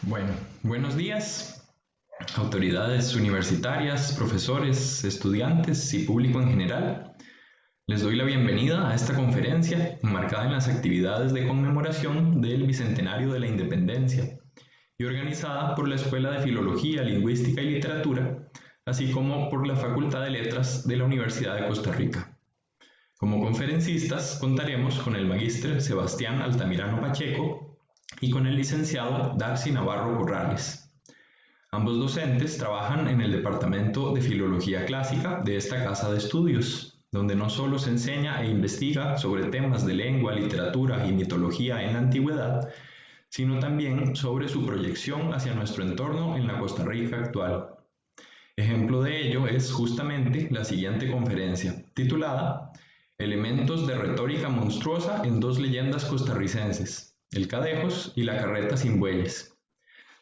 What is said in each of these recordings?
Bueno, buenos días, autoridades universitarias, profesores, estudiantes y público en general. Les doy la bienvenida a esta conferencia enmarcada en las actividades de conmemoración del Bicentenario de la Independencia y organizada por la Escuela de Filología, Lingüística y Literatura, así como por la Facultad de Letras de la Universidad de Costa Rica. Como conferencistas contaremos con el magíster Sebastián Altamirano Pacheco y con el licenciado Darcy Navarro Corrales. Ambos docentes trabajan en el Departamento de Filología Clásica de esta casa de estudios, donde no solo se enseña e investiga sobre temas de lengua, literatura y mitología en la antigüedad, sino también sobre su proyección hacia nuestro entorno en la Costa Rica actual. Ejemplo de ello es justamente la siguiente conferencia, titulada Elementos de retórica monstruosa en dos leyendas costarricenses, el Cadejos y la carreta sin bueyes.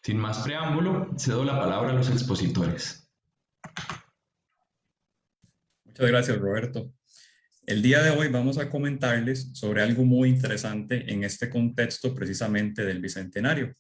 Sin más preámbulo, cedo la palabra a los expositores. Muchas gracias, Roberto. El día de hoy vamos a comentarles sobre algo muy interesante en este contexto precisamente del Bicentenario.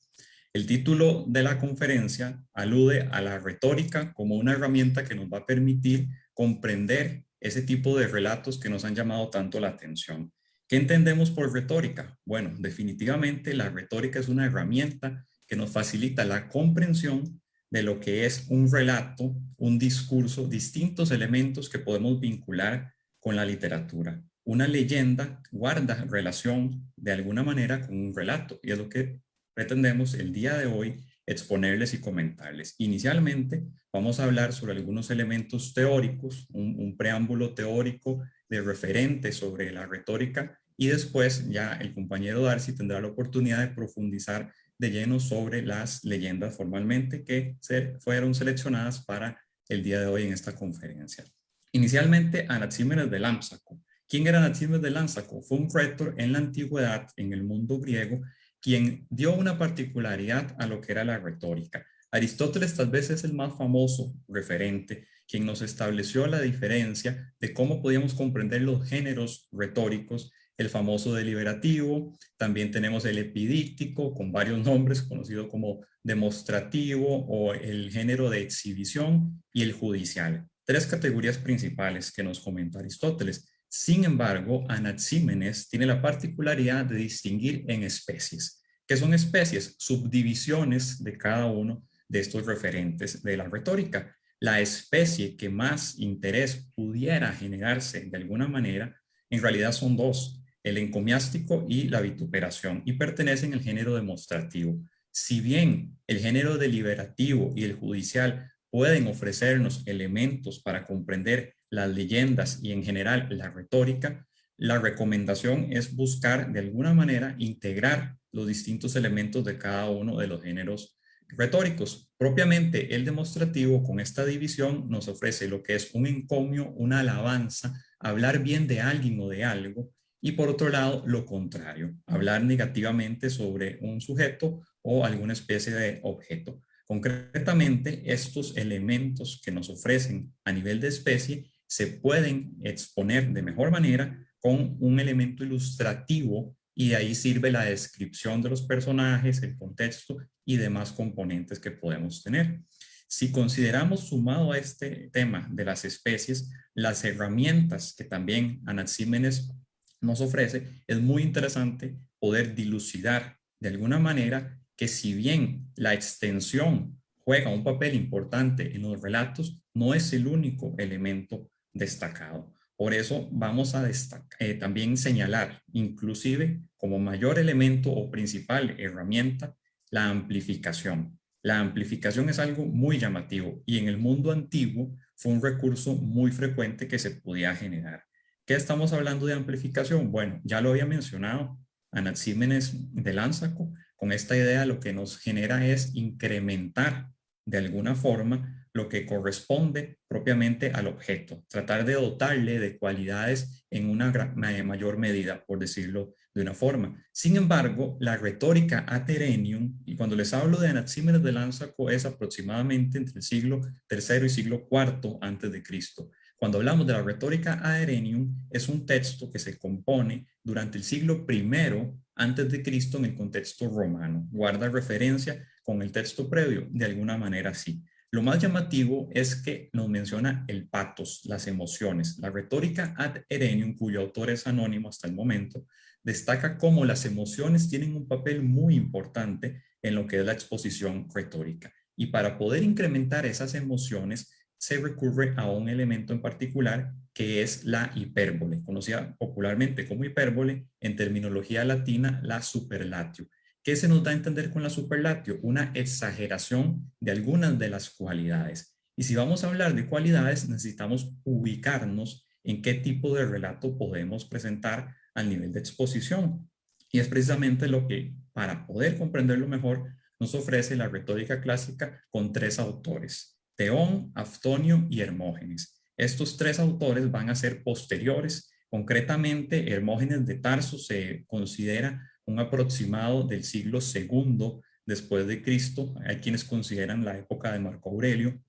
El título de la conferencia alude a la retórica como una herramienta que nos va a permitir comprender ese tipo de relatos que nos han llamado tanto la atención. ¿Qué entendemos por retórica? Bueno, definitivamente la retórica es una herramienta que nos facilita la comprensión de lo que es un relato, un discurso, distintos elementos que podemos vincular con la literatura. Una leyenda guarda relación de alguna manera con un relato y es lo que pretendemos el día de hoy exponerles y comentarles. Inicialmente vamos a hablar sobre algunos elementos teóricos, un preámbulo teórico de referente sobre la retórica y después ya el compañero Darcy tendrá la oportunidad de profundizar de lleno sobre las leyendas formalmente que fueron seleccionadas para el día de hoy en esta conferencia. Inicialmente, Anaxímenes de Lámsaco. ¿Quién era Anaxímenes de Lámsaco? Fue un rétor en la antigüedad, en el mundo griego, quien dio una particularidad a lo que era la retórica. Aristóteles tal vez es el más famoso referente, quien nos estableció la diferencia de cómo podíamos comprender los géneros retóricos, el famoso deliberativo, también tenemos el epidíctico con varios nombres, conocido como demostrativo o el género de exhibición y el judicial. Tres categorías principales que nos comenta Aristóteles. Sin embargo, Anaxímenes tiene la particularidad de distinguir en especies. ¿Qué son especies? Subdivisiones de cada uno de estos referentes de la retórica. La especie que más interés pudiera generarse de alguna manera, en realidad son dos, el encomiástico y la vituperación, y pertenecen al género demostrativo. Si bien el género deliberativo y el judicial pueden ofrecernos elementos para comprender las leyendas y en general la retórica, la recomendación es buscar de alguna manera integrar los distintos elementos de cada uno de los géneros retóricos. Propiamente el demostrativo con esta división nos ofrece lo que es un encomio, una alabanza, hablar bien de alguien o de algo, y por otro lado lo contrario, hablar negativamente sobre un sujeto o alguna especie de objeto. Concretamente, estos elementos que nos ofrecen a nivel de especie se pueden exponer de mejor manera con un elemento ilustrativo y de ahí sirve la descripción de los personajes, el contexto y demás componentes que podemos tener. Si consideramos sumado a este tema de las especies, las herramientas que también Anaxímenes nos ofrece, es muy interesante poder dilucidar de alguna manera que si bien la extensión juega un papel importante en los relatos, no es el único elemento destacado. Por eso vamos a también señalar, inclusive como mayor elemento o principal herramienta, la amplificación. La amplificación es algo muy llamativo y en el mundo antiguo fue un recurso muy frecuente que se podía generar. ¿Qué estamos hablando de amplificación? Bueno, ya lo había mencionado Anaxímenes de Lámsaco. Con esta idea lo que nos genera es incrementar de alguna forma lo que corresponde propiamente al objeto, tratar de dotarle de cualidades en una mayor medida, por decirlo de una forma. Sin embargo, la retórica ad Herennium, y cuando les hablo de Anaxímenes de Lámsaco, es aproximadamente entre el siglo III y siglo IV antes de Cristo. Cuando hablamos de la retórica ad Herennium, es un texto que se compone durante el siglo I antes de Cristo en el contexto romano. Guarda referencia con el texto previo? De alguna manera sí. Lo más llamativo es que nos menciona el patos, las emociones. La retórica ad Herennium, cuyo autor es anónimo hasta el momento, destaca cómo las emociones tienen un papel muy importante en lo que es la exposición retórica. Y para poder incrementar esas emociones, se recurre a un elemento en particular que es la hipérbole, conocida popularmente como hipérbole, en terminología latina, la superlatio. ¿Qué se nos da a entender con la superlatio? Una exageración de algunas de las cualidades. Y si vamos a hablar de cualidades, necesitamos ubicarnos en qué tipo de relato podemos presentar al nivel de exposición. Y es precisamente lo que, para poder comprenderlo mejor, nos ofrece la retórica clásica con tres autores: Teón, Aftonio y Hermógenes. Estos tres autores van a ser posteriores. Concretamente, Hermógenes de Tarso se considera un aproximado del siglo II después de Cristo. Hay quienes consideran la época de Marco Aurelio.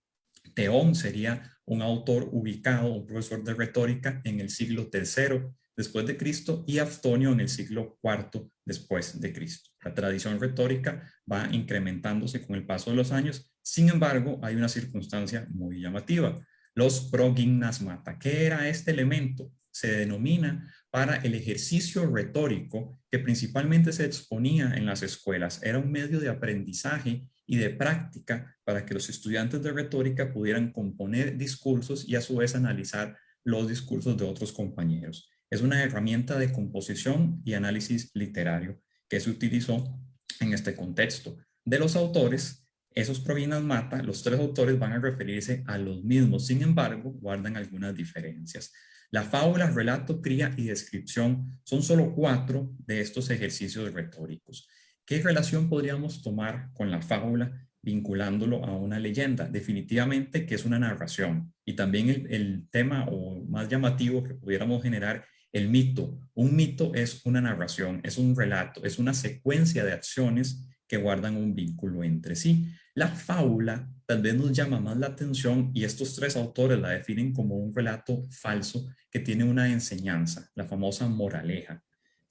Teón sería un autor ubicado, un profesor de retórica en el siglo III después de Cristo, y Aftonio en el siglo IV después de Cristo. La tradición retórica va incrementándose con el paso de los años. Sin embargo, hay una circunstancia muy llamativa: los progymnasmata. ¿Qué era este elemento? Se denomina para el ejercicio retórico que principalmente se exponía en las escuelas. Era un medio de aprendizaje y de práctica para que los estudiantes de retórica pudieran componer discursos y a su vez analizar los discursos de otros compañeros. Es una herramienta de composición y análisis literario que se utilizó en este contexto. De los autores, esos progymnasmata, los tres autores van a referirse a los mismos, sin embargo, guardan algunas diferencias. La fábula, relato, cría y descripción son solo 4 de estos ejercicios retóricos. ¿Qué relación podríamos tomar con la fábula vinculándolo a una leyenda? Definitivamente que es una narración. Y también el tema o más llamativo que pudiéramos generar, el mito. Un mito es una narración, es un relato, es una secuencia de acciones que guardan un vínculo entre sí. La fábula tal vez nos llama más la atención y estos tres autores la definen como un relato falso que tiene una enseñanza, la famosa moraleja.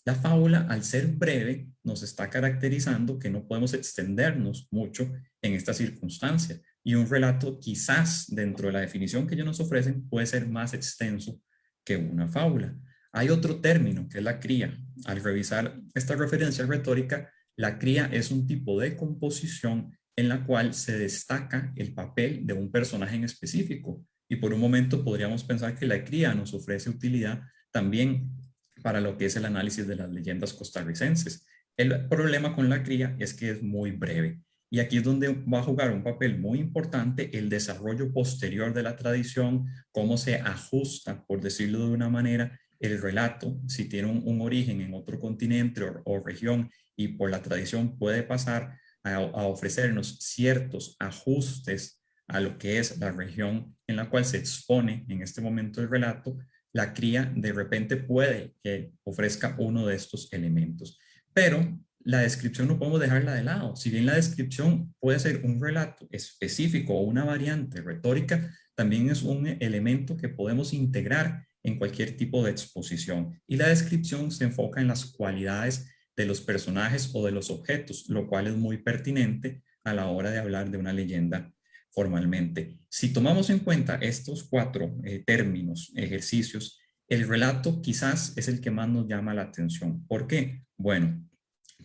La fábula, al ser breve, nos está caracterizando que no podemos extendernos mucho en esta circunstancia, y un relato, quizás dentro de la definición que ellos nos ofrecen, puede ser más extenso que una fábula. Hay otro término que es la cría. Al revisar esta referencia retórica, la cría es un tipo de composición en la cual se destaca el papel de un personaje en específico. Y por un momento podríamos pensar que la cría nos ofrece utilidad también para lo que es el análisis de las leyendas costarricenses. El problema con la cría es que es muy breve. Y aquí es donde va a jugar un papel muy importante el desarrollo posterior de la tradición, cómo se ajusta, por decirlo de una manera, el relato, si tiene un origen en otro continente o región y por la tradición puede pasar a ofrecernos ciertos ajustes a lo que es la región en la cual se expone en este momento el relato. La cría de repente puede que ofrezca uno de estos elementos, pero la descripción no podemos dejarla de lado. Si bien la descripción puede ser un relato específico o una variante retórica, también es un elemento que podemos integrar en cualquier tipo de exposición. Y la descripción se enfoca en las cualidades de los personajes o de los objetos, lo cual es muy pertinente a la hora de hablar de una leyenda formalmente. Si tomamos en cuenta estos 4 términos, ejercicios, el relato quizás es el que más nos llama la atención. ¿Por qué? Bueno,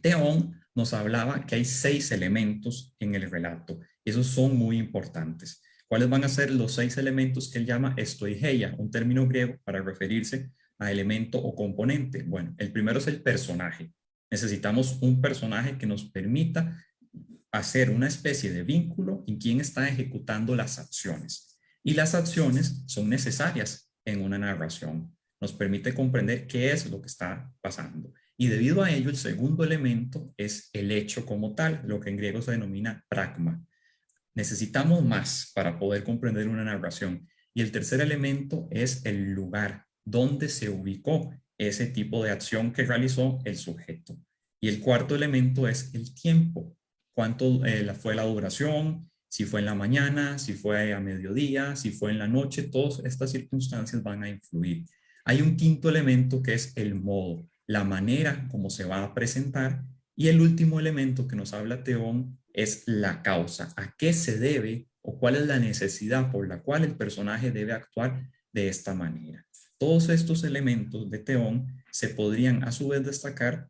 Teón nos hablaba que hay 6 elementos en el relato y esos son muy importantes. ¿Cuáles van a ser los 6 elementos que él llama estoigeia, un término griego para referirse a elemento o componente? Bueno, el primero es el personaje. Necesitamos un personaje que nos permita hacer una especie de vínculo en quién está ejecutando las acciones. Y las acciones son necesarias en una narración. Nos permite comprender qué es lo que está pasando. Y debido a ello, el segundo elemento es el hecho como tal, lo que en griego se denomina pragma. Necesitamos más para poder comprender una narración. Y el tercer elemento es el lugar donde se ubicó ese tipo de acción que realizó el sujeto. Y el cuarto elemento es el tiempo. ¿Cuánto fue la duración? Si fue en la mañana, si fue a mediodía, si fue en la noche, todas estas circunstancias van a influir. Hay un quinto elemento que es el modo, la manera como se va a presentar. Y el último elemento que nos habla Teón es la causa, a qué se debe o cuál es la necesidad por la cual el personaje debe actuar de esta manera. Todos estos elementos de Teón se podrían a su vez destacar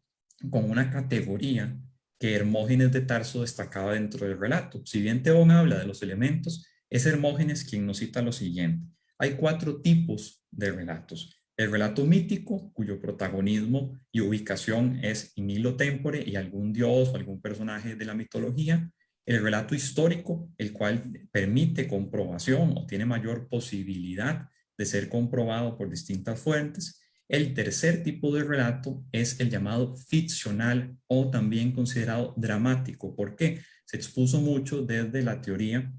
con una categoría que Hermógenes de Tarso destacaba dentro del relato. Si bien Teón habla de los elementos, es Hermógenes quien nos cita lo siguiente. Hay 4 tipos de relatos. El relato mítico, cuyo protagonismo y ubicación es in illo tempore y algún dios o algún personaje de la mitología. El relato histórico, el cual permite comprobación o tiene mayor posibilidad de ser comprobado por distintas fuentes. El tercer tipo de relato es el llamado ficcional o también considerado dramático. ¿Por qué? Se expuso mucho desde la teoría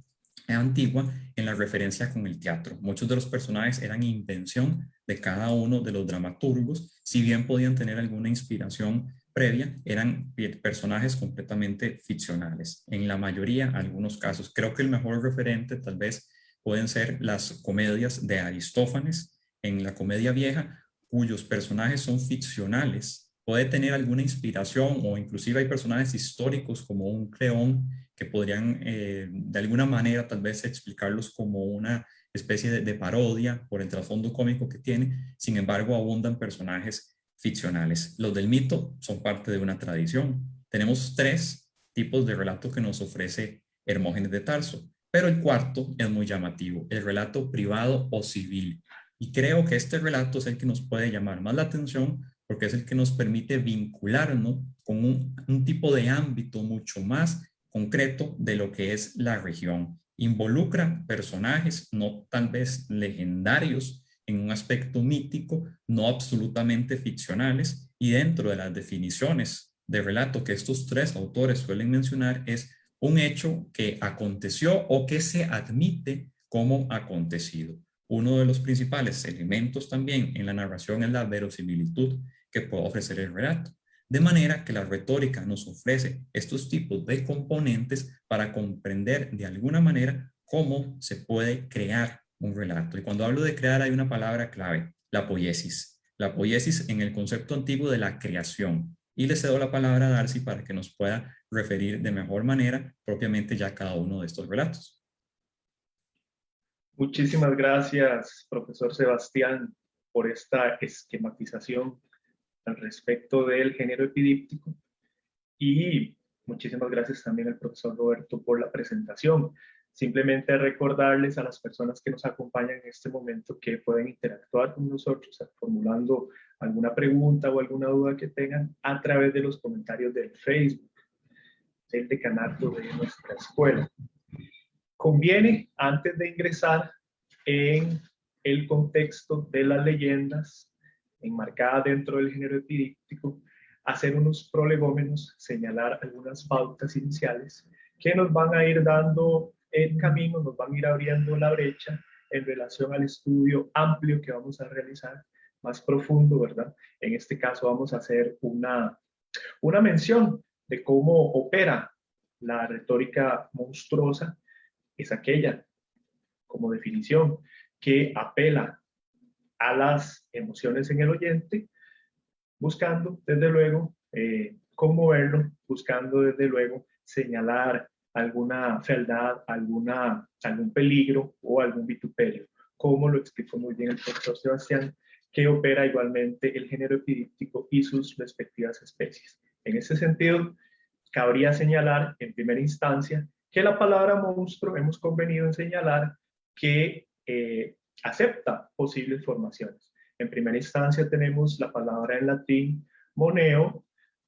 antigua en la referencia con el teatro. Muchos de los personajes eran invención de cada uno de los dramaturgos, si bien podían tener alguna inspiración previa, eran personajes completamente ficcionales. En la mayoría, algunos casos, creo que el mejor referente tal vez pueden ser las comedias de Aristófanes en la Comedia Vieja, cuyos personajes son ficcionales. Puede tener alguna inspiración o inclusive hay personajes históricos como un Creón que podrían de alguna manera tal vez explicarlos como una especie de parodia por el trasfondo cómico que tiene. Sin embargo, abundan personajes ficcionales. Los del mito son parte de una tradición. Tenemos 3 tipos de relato que nos ofrece Hermógenes de Tarso, pero el cuarto es muy llamativo, el relato privado o civil. Y creo que este relato es el que nos puede llamar más la atención porque es el que nos permite vincularnos con un tipo de ámbito mucho más concreto de lo que es la región. Involucra personajes no tal vez legendarios en un aspecto mítico, no absolutamente ficcionales, y dentro de las definiciones de relato que estos 3 autores suelen mencionar es un hecho que aconteció o que se admite como acontecido. Uno de los principales elementos también en la narración es la verosimilitud que puede ofrecer el relato. De manera que la retórica nos ofrece estos tipos de componentes para comprender de alguna manera cómo se puede crear un relato. Y cuando hablo de crear hay una palabra clave, la poiesis. La poiesis en el concepto antiguo de la creación. Y le cedo la palabra a Darcy para que nos pueda referir de mejor manera propiamente ya cada uno de estos relatos. Muchísimas gracias, profesor Sebastián, por esta esquematización al respecto del género epidíptico. Y muchísimas gracias también al profesor Roberto por la presentación. Simplemente recordarles a las personas que nos acompañan en este momento que pueden interactuar con nosotros formulando alguna pregunta o alguna duda que tengan a través de los comentarios del Facebook, del decanato de nuestra escuela. Conviene, antes de ingresar en el contexto de las leyendas enmarcadas dentro del género epidíptico, hacer unos prolegómenos, señalar algunas pautas iniciales que nos van a ir dando el camino, nos van a ir abriendo la brecha en relación al estudio amplio que vamos a realizar, más profundo, ¿verdad? En este caso vamos a hacer una mención de cómo opera la retórica monstruosa. Es aquella, como definición, que apela a las emociones en el oyente, buscando, desde luego, conmoverlo, buscando, desde luego, señalar alguna fealdad, algún peligro o algún vituperio, como lo explicó muy bien el profesor Sebastián, que opera igualmente el género epidíptico y sus respectivas especies. En ese sentido, cabría señalar, en primera instancia, que la palabra monstruo hemos convenido en señalar que acepta posibles formaciones. En primera instancia tenemos la palabra en latín moneo,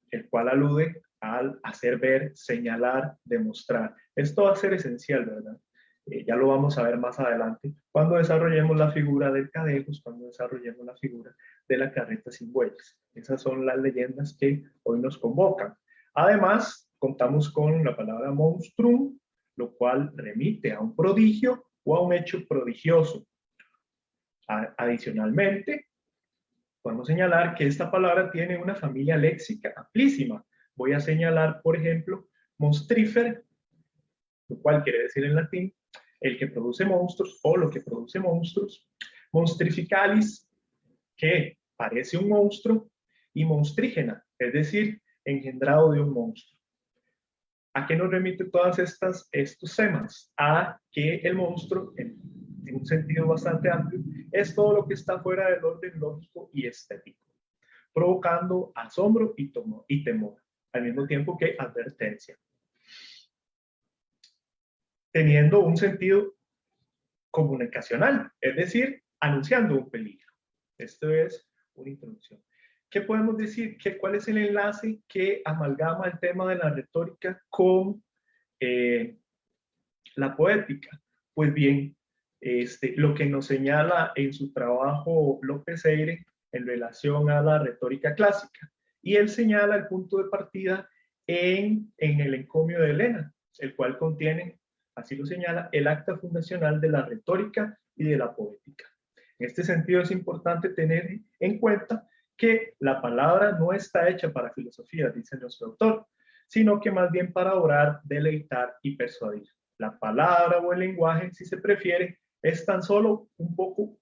el cual alude al hacer ver, señalar, demostrar. Esto va a ser esencial, ¿verdad? Ya lo vamos a ver más adelante, cuando desarrollemos la figura del cadejos, cuando desarrollemos la figura de la carreta sin bueyes. Esas son las leyendas que hoy nos convocan. Además, contamos con la palabra monstrum, lo cual remite a un prodigio o a un hecho prodigioso. Adicionalmente, podemos señalar que esta palabra tiene una familia léxica amplísima. Voy a señalar, por ejemplo, monstrifer, lo cual quiere decir en latín el que produce monstruos o lo que produce monstruos. Monstrificalis, que parece un monstruo, y monstrígena, es decir, engendrado de un monstruo. ¿A qué nos remite todas estos temas? A que el monstruo, en un sentido bastante amplio, es todo lo que está fuera del orden lógico y estético, provocando asombro y temor, al mismo tiempo que advertencia, teniendo un sentido comunicacional, es decir, anunciando un peligro. Esto es una introducción. ¿Qué podemos decir? ¿Cuál es el enlace que amalgama el tema de la retórica con la poética? Pues bien, lo que nos señala en su trabajo López Eire en relación a la retórica clásica. Y él señala el punto de partida en el encomio de Helena, el cual contiene, así lo señala, el acta fundacional de la retórica y de la poética. En este sentido es importante tener en cuenta que la palabra no está hecha para filosofía, dice nuestro autor, sino que más bien para orar, deleitar y persuadir. La palabra o el lenguaje, si se prefiere, es tan solo un poco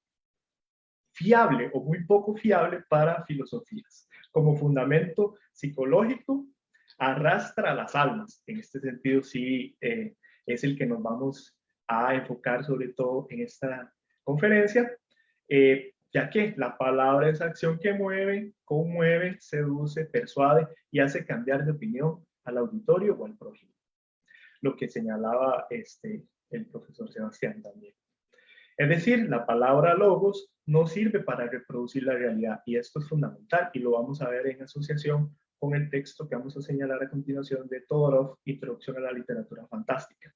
fiable o muy poco fiable para filosofías. Como fundamento psicológico, arrastra las almas. En este sentido, sí, es el que nos vamos a enfocar sobre todo en esta conferencia, ya que la palabra es acción que mueve, conmueve, seduce, persuade y hace cambiar de opinión al auditorio o al prójimo. Lo que señalaba el profesor Sebastián también. Es decir, la palabra logos no sirve para reproducir la realidad, y esto es fundamental, y lo vamos a ver en asociación con el texto que vamos a señalar a continuación de Todorov, Introducción a la Literatura Fantástica.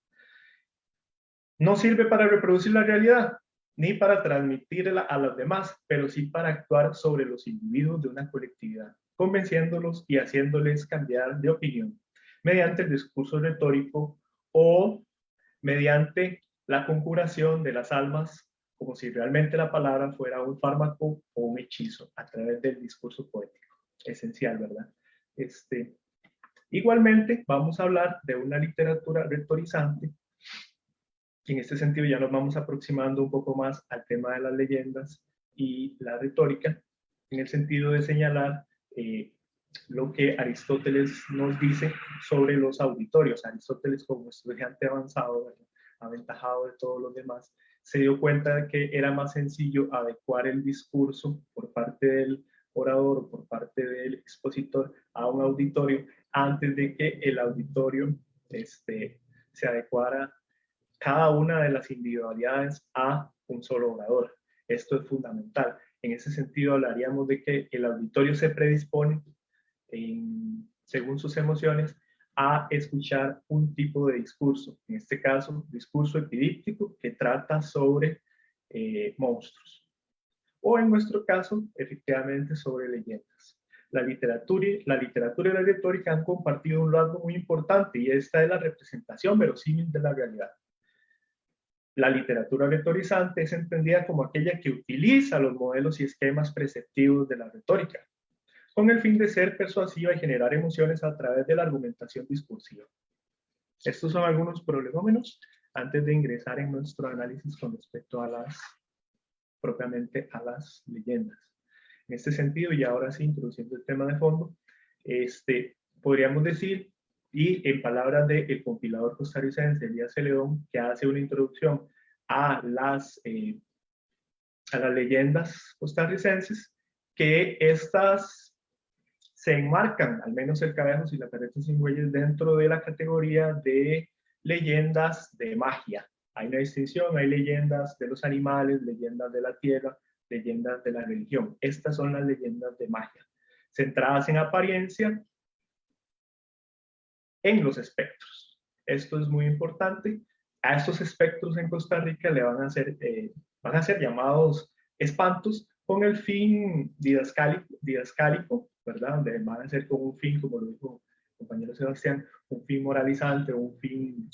No sirve para reproducir la realidad, ni para transmitirla a los demás, pero sí para actuar sobre los individuos de una colectividad, convenciéndolos y haciéndoles cambiar de opinión, mediante el discurso retórico o mediante la conjuración de las almas, como si realmente la palabra fuera un fármaco o un hechizo, a través del discurso poético. Esencial, ¿verdad? Igualmente, vamos a hablar de una literatura retorizante. En este sentido ya nos vamos aproximando un poco más al tema de las leyendas y la retórica, en el sentido de señalar lo que Aristóteles nos dice sobre los auditorios. Aristóteles, como estudiante avanzado, ¿verdad?, aventajado de todos los demás, se dio cuenta de que era más sencillo adecuar el discurso por parte del orador o por parte del expositor a un auditorio antes de que el auditorio se adecuara cada una de las individualidades a un solo orador. Esto es fundamental. En ese sentido hablaríamos de que el auditorio se predispone, según sus emociones, a escuchar un tipo de discurso, en este caso, discurso epidíptico que trata sobre monstruos. O en nuestro caso, efectivamente, sobre leyendas. La literatura y la retórica han compartido un rasgo muy importante, y esta es la representación verosímil de la realidad. La literatura retorizante es entendida como aquella que utiliza los modelos y esquemas preceptivos de la retórica, con el fin de ser persuasiva y generar emociones a través de la argumentación discursiva. Estos son algunos prolegómenos antes de ingresar en nuestro análisis con respecto a propiamente a las leyendas. En este sentido, y ahora sí, introduciendo el tema de fondo, podríamos decir, y en palabras del compilador costarricense Elías Celedón, que hace una introducción a las leyendas costarricenses, que estas se enmarcan, al menos el Cabejos y la Carreta sin Bueyes, dentro de la categoría de leyendas de magia. Hay una distinción, hay leyendas de los animales, leyendas de la tierra, leyendas de la religión. Estas son las leyendas de magia, centradas en apariencia, en los espectros. Esto es muy importante. A estos espectros en Costa Rica le van a ser llamados espantos, con el fin didascálico, ¿verdad? Donde van a ser con un fin, como lo dijo el compañero Sebastián, un fin moralizante, un fin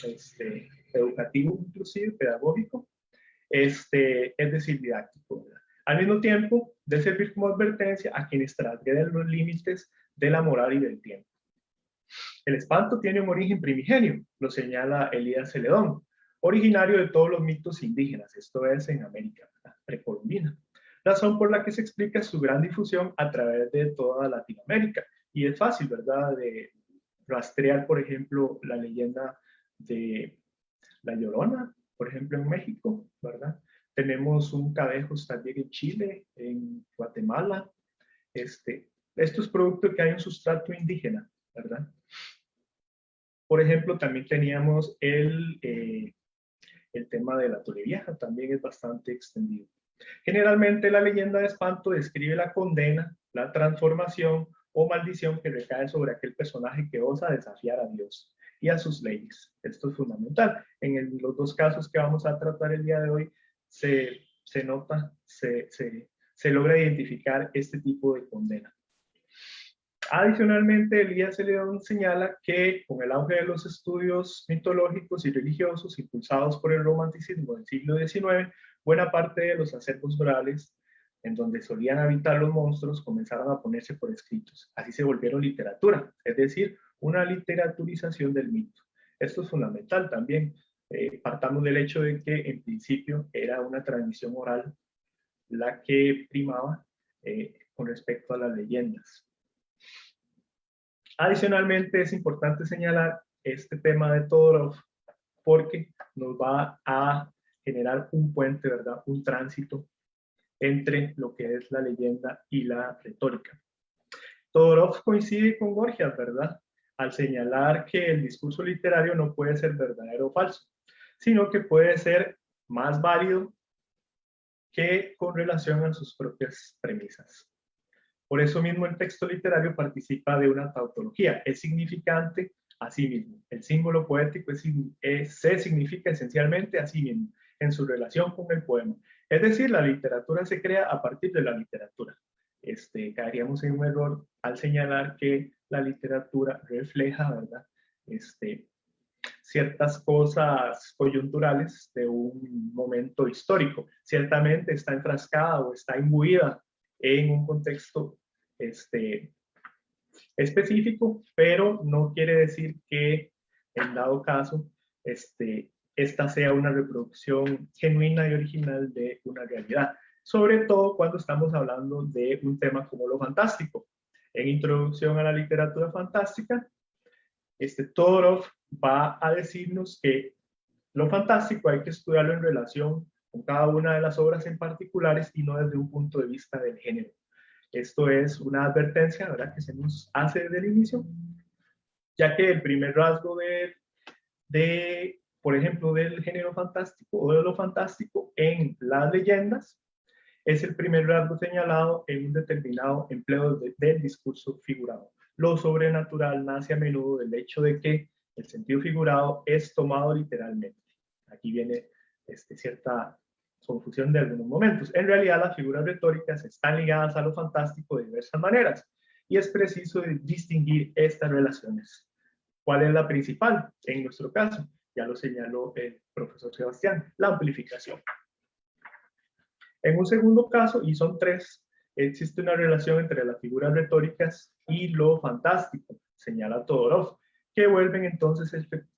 educativo, inclusive pedagógico, es decir, didáctico, ¿verdad? Al mismo tiempo, de servir como advertencia a quienes transgreden los límites de la moral y del tiempo. El espanto tiene un origen primigenio, lo señala Elías Celedón, originario de todos los mitos indígenas, esto es en América precolombina, razón por la que se explica su gran difusión a través de toda Latinoamérica. Y es fácil, ¿verdad?, de rastrear, por ejemplo, la leyenda de La Llorona, por ejemplo, en México, ¿verdad? Tenemos un Cadejos también en Chile, en Guatemala. Esto es producto de que hay un sustrato indígena, ¿verdad? Por ejemplo, también teníamos el tema de la Torrevieja, también es bastante extendido. Generalmente la leyenda de espanto describe la condena, la transformación o maldición que recae sobre aquel personaje que osa desafiar a Dios y a sus leyes. Esto es fundamental. En los dos casos que vamos a tratar el día de hoy, se nota, se logra identificar este tipo de condena. Adicionalmente, Elías Celedón señala que con el auge de los estudios mitológicos y religiosos impulsados por el romanticismo del siglo XIX, buena parte de los acervos orales en donde solían habitar los monstruos comenzaron a ponerse por escritos. Así se volvieron literatura, es decir, una literaturización del mito. Esto es fundamental también. Partamos del hecho de que en principio era una transmisión oral la que primaba con respecto a las leyendas. Adicionalmente, es importante señalar este tema de Todorov porque nos va a generar un puente, ¿verdad? Un tránsito entre lo que es la leyenda y la retórica. Todorov coincide con Borges, ¿verdad? Al señalar que el discurso literario no puede ser verdadero o falso, sino que puede ser más válido que con relación a sus propias premisas. Por eso mismo el texto literario participa de una tautología, es significante a sí mismo. El símbolo poético se significa esencialmente a sí mismo, en su relación con el poema. Es decir, la literatura se crea a partir de la literatura. Caeríamos en un error al señalar que la literatura refleja, ¿verdad? Ciertas cosas coyunturales de un momento histórico. Ciertamente está enfrascada o está imbuida en un contexto específico, pero no quiere decir que en dado caso esta sea una reproducción genuina y original de una realidad, sobre todo cuando estamos hablando de un tema como lo fantástico. En Introducción a la Literatura Fantástica, Todorov va a decirnos que lo fantástico hay que estudiarlo en relación con cada una de las obras en particulares y no desde un punto de vista del género. Esto es una advertencia, ¿verdad?, que se nos hace desde el inicio, ya que el primer rasgo por ejemplo, del género fantástico o de lo fantástico en las leyendas es el primer rasgo señalado en un determinado empleo del discurso figurado. Lo sobrenatural nace a menudo del hecho de que el sentido figurado es tomado literalmente. Aquí viene cierta confusión de algunos momentos. En realidad, las figuras retóricas están ligadas a lo fantástico de diversas maneras y es preciso distinguir estas relaciones. ¿Cuál es la principal? En nuestro caso, ya lo señaló el profesor Sebastián, la amplificación. En un segundo caso, y son tres, existe una relación entre las figuras retóricas y lo fantástico, señala Todorov, que vuelven entonces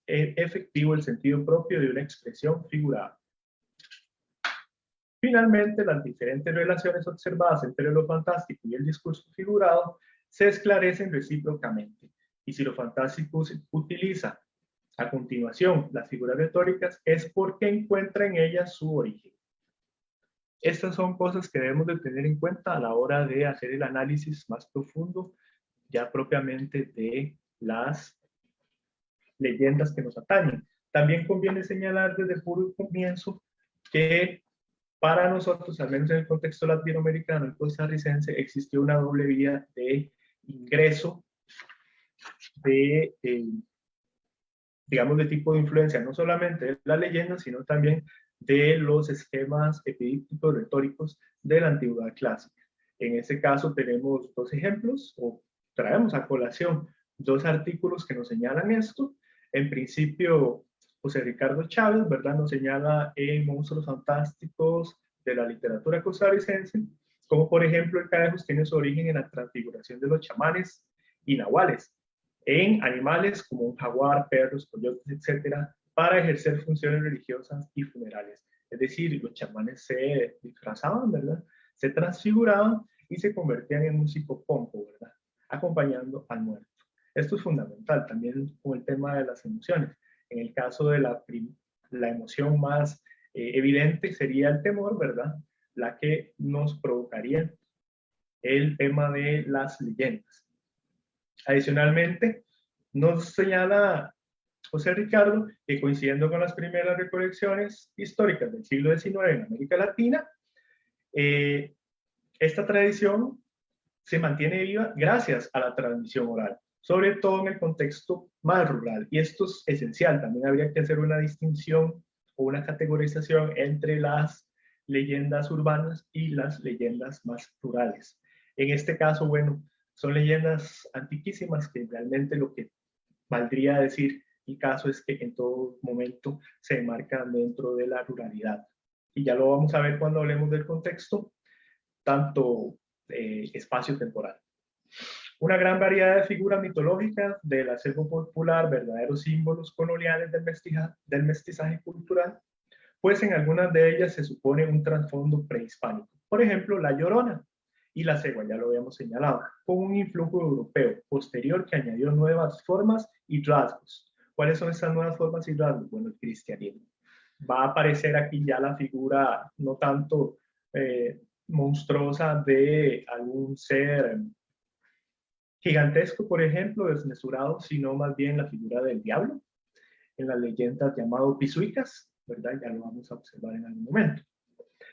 efectivo el sentido propio de una expresión figurada. Finalmente, las diferentes relaciones observadas entre lo fantástico y el discurso figurado se esclarecen recíprocamente. Y si lo fantástico se utiliza a continuación las figuras retóricas, es porque encuentra en ellas su origen. Estas son cosas que debemos de tener en cuenta a la hora de hacer el análisis más profundo, ya propiamente de las leyendas que nos atañen. También conviene señalar desde el puro comienzo que para nosotros, al menos en el contexto latinoamericano y costarricense, existió una doble vía de ingreso digamos, de tipo de influencia, no solamente de la leyenda, sino también de los esquemas epidípticos retóricos de la antigüedad clásica. En este caso tenemos dos ejemplos, o traemos a colación dos artículos que nos señalan esto. En principio, José Ricardo Chávez, ¿verdad?, nos señala en Monstruos Fantásticos de la literatura costarricense, como por ejemplo el Cadejos tiene su origen en la transfiguración de los chamanes y nahuales, en animales como un jaguar, perros, coyotes, etcétera, para ejercer funciones religiosas y funerales. Es decir, los chamanes se disfrazaban, ¿verdad?, se transfiguraban y se convertían en un psicopompo, ¿verdad?, acompañando al muerto. Esto es fundamental, también con el tema de las emociones. En el caso de la emoción más evidente sería el temor, ¿verdad? La que nos provocaría el tema de las leyendas. Adicionalmente, nos señala José Ricardo que, coincidiendo con las primeras recolecciones históricas del siglo XIX en América Latina, esta tradición se mantiene viva gracias a la transmisión oral, sobre todo en el contexto más rural. Y esto es esencial, también habría que hacer una distinción o una categorización entre las leyendas urbanas y las leyendas más rurales. En este caso, bueno, son leyendas antiquísimas que realmente lo que valdría decir el caso es que en todo momento se enmarcan dentro de la ruralidad. Y ya lo vamos a ver cuando hablemos del contexto, tanto espacio-temporal. Una gran variedad de figuras mitológicas del acervo popular, verdaderos símbolos coloniales del mestizaje cultural, pues en algunas de ellas se supone un trasfondo prehispánico. Por ejemplo, la Llorona y la Cegua, ya lo habíamos señalado, con un influjo europeo posterior que añadió nuevas formas y rasgos. ¿Cuáles son esas nuevas formas y rasgos? Bueno, el cristianismo. Va a aparecer aquí ya la figura no tanto monstruosa de algún ser gigantesco, por ejemplo, desmesurado, sino más bien la figura del diablo, en las leyendas llamado Pisuicas, ¿verdad? Ya lo vamos a observar en algún momento.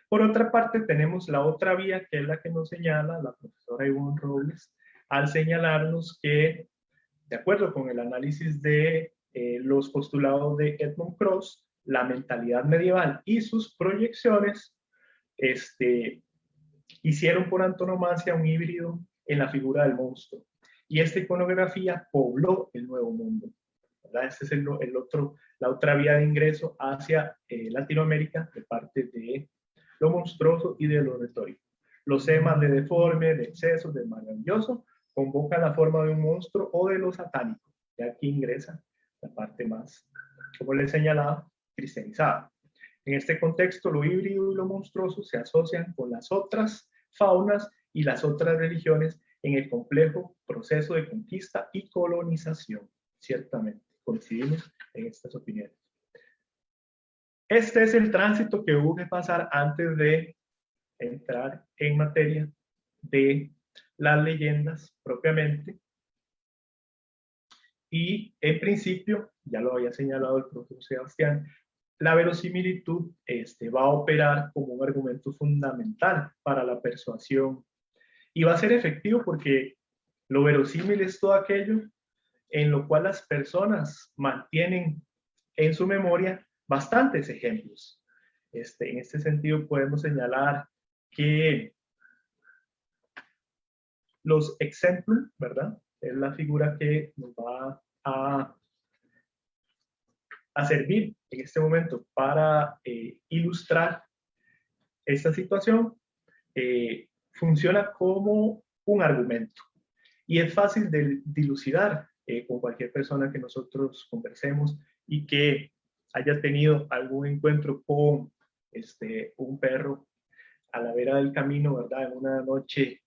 Por otra parte, tenemos la otra vía, que es la que nos señala la profesora Ivonne Robles, al señalarnos que, de acuerdo con el análisis de los postulados de Edmund Cross, la mentalidad medieval y sus proyecciones hicieron por antonomasia un híbrido en la figura del monstruo. Y esta iconografía pobló el Nuevo Mundo, ¿verdad? Esta es la otra vía de ingreso hacia Latinoamérica de parte de lo monstruoso y de lo retórico. Los temas de deforme, de exceso, de maravilloso, convocan la forma de un monstruo o de lo satánico. Y aquí ingresa la parte más, como les señalaba, cristianizada. En este contexto, lo híbrido y lo monstruoso se asocian con las otras faunas y las otras religiones en el complejo proceso de conquista y colonización. Ciertamente, coincidimos en estas opiniones. Este es el tránsito que hubo que pasar antes de entrar en materia de las leyendas propiamente. Y en principio, ya lo había señalado el profesor Sebastián, la verosimilitud va a operar como un argumento fundamental para la persuasión y va a ser efectivo porque lo verosímil es todo aquello en lo cual las personas mantienen en su memoria bastantes ejemplos. En este sentido podemos señalar que los exemplum, ¿verdad? Es la figura que nos va a servir en este momento para ilustrar esta situación. Funciona como un argumento y es fácil de dilucidar con cualquier persona que nosotros conversemos y que haya tenido algún encuentro con un perro a la vera del camino, ¿verdad? En una noche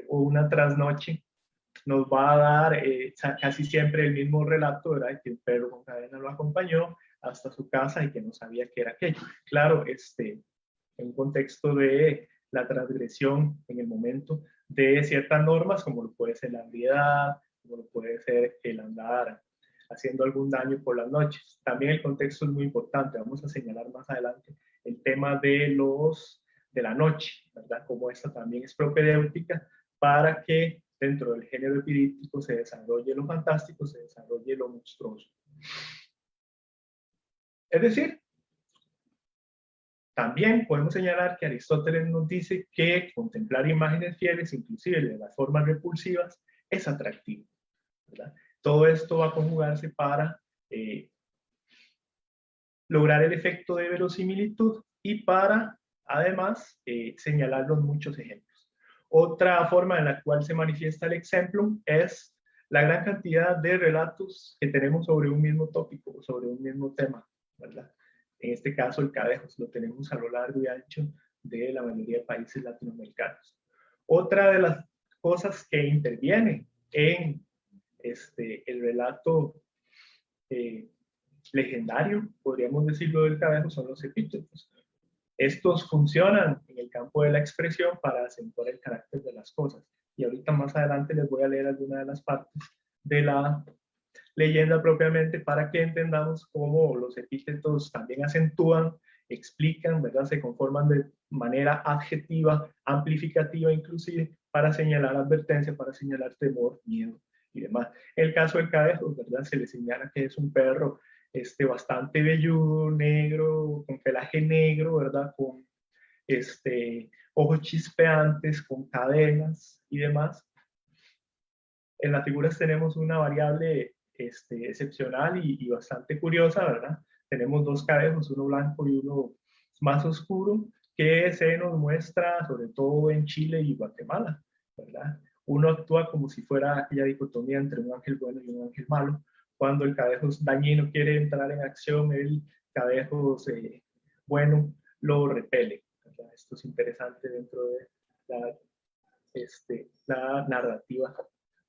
o una trasnoche, nos va a dar casi siempre el mismo relato, ¿verdad? Que un perro con cadena lo acompañó hasta su casa y que no sabía qué era aquello. Claro, en un contexto de la transgresión en el momento de ciertas normas, como lo puede ser la ebriedad, como lo puede ser el andar haciendo algún daño por las noches. También el contexto es muy importante, vamos a señalar más adelante el tema de la noche, ¿verdad? Como esta también es propedéutica para que dentro del género epidíptico se desarrolle lo fantástico, se desarrolle lo monstruoso. Es decir, también podemos señalar que Aristóteles nos dice que contemplar imágenes fieles, inclusive de las formas repulsivas, es atractivo, ¿verdad? Todo esto va a conjugarse para lograr el efecto de verosimilitud y para, además, señalar los muchos ejemplos. Otra forma en la cual se manifiesta el exemplum es la gran cantidad de relatos que tenemos sobre un mismo tópico, sobre un mismo tema, ¿verdad? En este caso, el cadejos lo tenemos a lo largo y ancho de la mayoría de países latinoamericanos. Otra de las cosas que interviene en el relato legendario, podríamos decirlo, del Cadejo son los epítetos. Estos funcionan en el campo de la expresión para acentuar el carácter de las cosas. Y ahorita más adelante les voy a leer algunas de las partes de la leyenda propiamente para que entendamos cómo los epítetos también acentúan, explican, ¿verdad? Se conforman de manera adjetiva, amplificativa inclusive, para señalar advertencia, para señalar temor, miedo y demás. En el caso del Cadejo, ¿verdad? Se le señala que es un perro bastante velludo, negro, con pelaje negro, ¿verdad? Con ojos chispeantes, con cadenas y demás. En las figuras tenemos una variable excepcional y bastante curiosa, ¿verdad? Tenemos dos cadejos, uno blanco y uno más oscuro, que se nos muestra sobre todo en Chile y Guatemala, ¿verdad? Uno actúa como si fuera aquella dicotomía entre un ángel bueno y un ángel malo. Cuando el cadejo dañino quiere entrar en acción, el cadejo bueno lo repele, ¿verdad? Esto es interesante dentro de la narrativa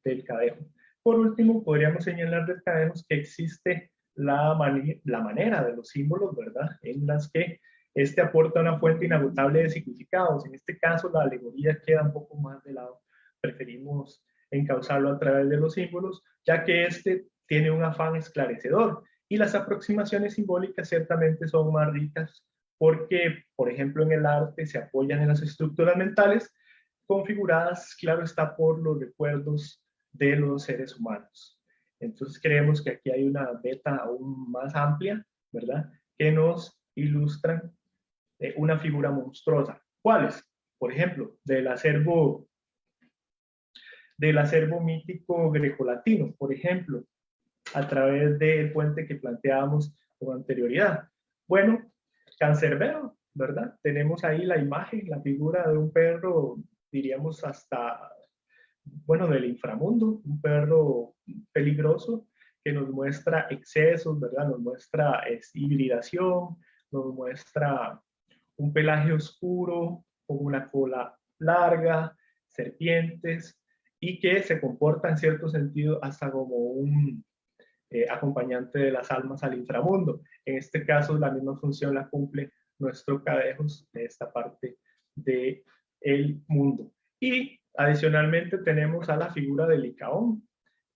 del Cadejo. Por último, podríamos señalar del Cadejo que existe la manera de los símbolos, ¿verdad? En las que aporta una fuente inagotable de significados. En este caso, la alegoría queda un poco más de lado. Preferimos encauzarlo a través de los símbolos, ya que tiene un afán esclarecedor. Y las aproximaciones simbólicas ciertamente son más ricas porque, por ejemplo, en el arte se apoyan en las estructuras mentales configuradas, claro está, por los recuerdos de los seres humanos. Entonces creemos que aquí hay una beta aún más amplia, ¿verdad? Que nos ilustran una figura monstruosa. ¿Cuáles? Por ejemplo, del acervo mítico grecolatino, por ejemplo, a través del puente que planteábamos con anterioridad. Bueno, Cancerbero, ¿verdad? Tenemos ahí la imagen, la figura de un perro, diríamos hasta, bueno, del inframundo, un perro peligroso que nos muestra excesos, ¿verdad? Nos muestra hibridación, nos muestra un pelaje oscuro, con una cola larga, serpientes, y que se comporta en cierto sentido hasta como un acompañante de las almas al inframundo. En este caso, la misma función la cumple nuestro Cadejos de esta parte del mundo. Y adicionalmente tenemos a la figura de Licaón,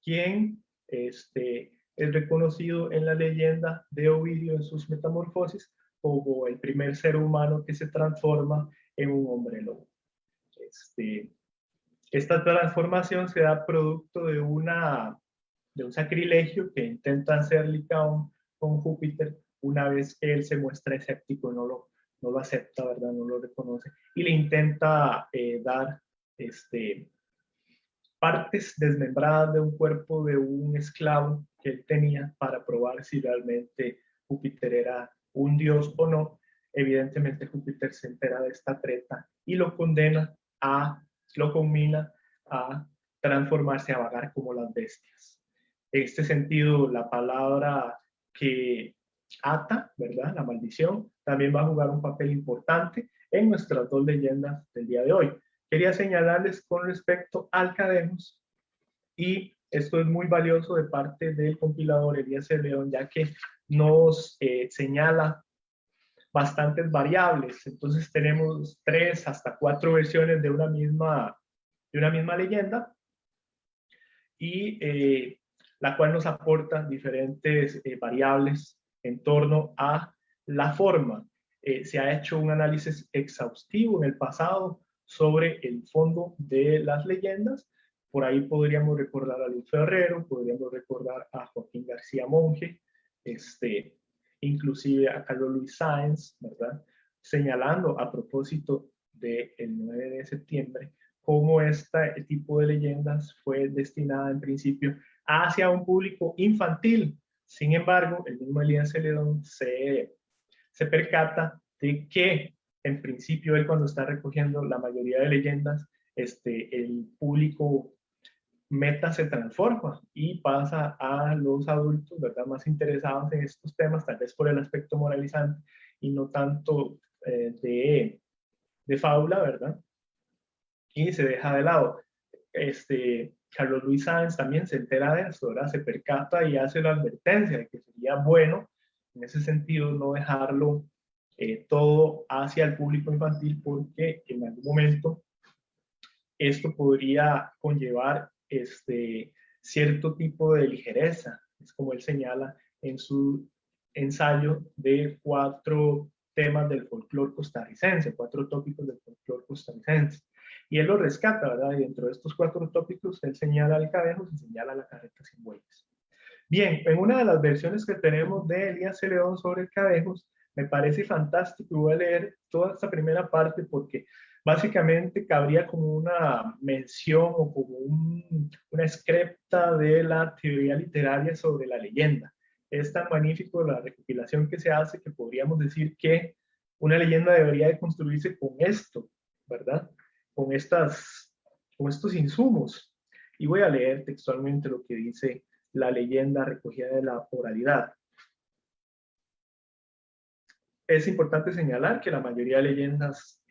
quien es reconocido en la leyenda de Ovidio en sus Metamorfosis como el primer ser humano que se transforma en un hombre lobo. Esta transformación se da producto de un sacrilegio que intenta hacer Licaón con Júpiter una vez que él se muestra escéptico, no lo acepta, ¿verdad? No lo reconoce, y le intenta dar partes desmembradas de un cuerpo de un esclavo que él tenía para probar si realmente Júpiter era un dios o no. Evidentemente Júpiter se entera de esta treta y lo combina a transformarse, a vagar como las bestias. En este sentido, la palabra que ata, ¿verdad? La maldición, también va a jugar un papel importante en nuestras dos leyendas del día de hoy. Quería señalarles con respecto al Cademos, y esto es muy valioso de parte del compilador Elías C. León, ya que nos señala bastantes variables. Entonces tenemos 3 hasta 4 versiones de una misma leyenda, y la cual nos aporta diferentes variables en torno a la forma. Se ha hecho un análisis exhaustivo en el pasado sobre el fondo de las leyendas. Por ahí podríamos recordar a Luis Ferrero, podríamos recordar a Joaquín García Monge, inclusive a Carlos Luis Sáenz, ¿verdad? Señalando a propósito del 9 de septiembre, cómo este tipo de leyendas fue destinada en principio hacia un público infantil. Sin embargo, el mismo Elías Celedón se percata de que en principio él, cuando está recogiendo la mayoría de leyendas, el público meta se transforma y pasa a los adultos, ¿verdad?, más interesados en estos temas, tal vez por el aspecto moralizante y no tanto de fábula, ¿verdad? Y se deja de lado. Carlos Luis Sáenz también se entera de esto, ¿verdad? Se percata y hace la advertencia de que sería bueno, en ese sentido, no dejarlo todo hacia el público infantil, porque en algún momento esto podría conllevar cierto tipo de ligereza. Es como él señala en su ensayo de 4 temas del folclore costarricense, 4 tópicos del folclore costarricense. Y él lo rescata, ¿verdad? Y dentro de estos 4 tópicos, él señala el Cabejos y señala la carreta sin bueyes. Bien, en una de las versiones que tenemos de Elías Celedón sobre el Cabejos, me parece fantástico, y voy a leer toda esta primera parte porque básicamente cabría como una mención o como una escripta de la teoría literaria sobre la leyenda. Es tan magnífico la recopilación que se hace que podríamos decir que una leyenda debería de construirse con esto, ¿verdad? Con estos insumos. Y voy a leer textualmente lo que dice la leyenda recogida de la oralidad. Es importante señalar que la mayoría de leyendas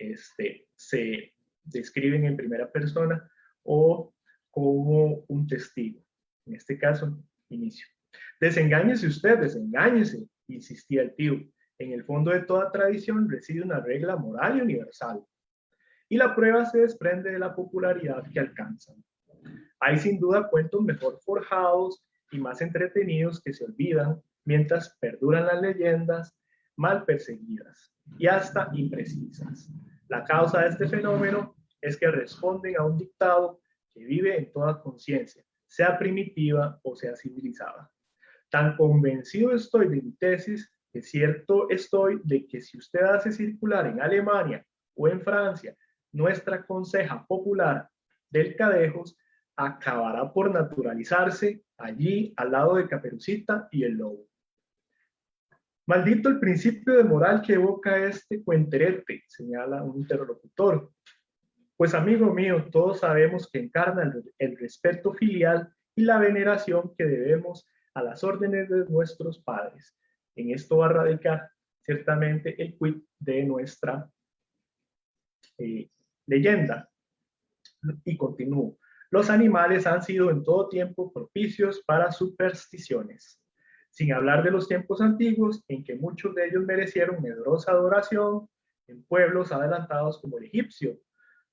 se describen en primera persona o como un testigo. En este caso, inicio. Desengáñese usted, desengáñese, insistía el tío. En el fondo de toda tradición reside una regla moral y universal. Y la prueba se desprende de la popularidad que alcanzan. Hay sin duda cuentos mejor forjados y más entretenidos que se olvidan mientras perduran las leyendas mal perseguidas y hasta imprecisas. La causa de este fenómeno es que responden a un dictado que vive en toda conciencia, sea primitiva o sea civilizada. Tan convencido estoy de mi tesis que cierto estoy de que si usted hace circular en Alemania o en Francia nuestra conseja popular del Cadejos, acabará por naturalizarse allí al lado de Caperucita y el lobo. Maldito el principio de moral que evoca este cuenterete, señala un interlocutor. Pues amigo mío, todos sabemos que encarna el respeto filial y la veneración que debemos a las órdenes de nuestros padres. En esto va a radicar ciertamente el quid de nuestra leyenda. Y continúo. Los animales han sido en todo tiempo propicios para supersticiones, sin hablar de los tiempos antiguos en que muchos de ellos merecieron medrosa adoración en pueblos adelantados como el egipcio,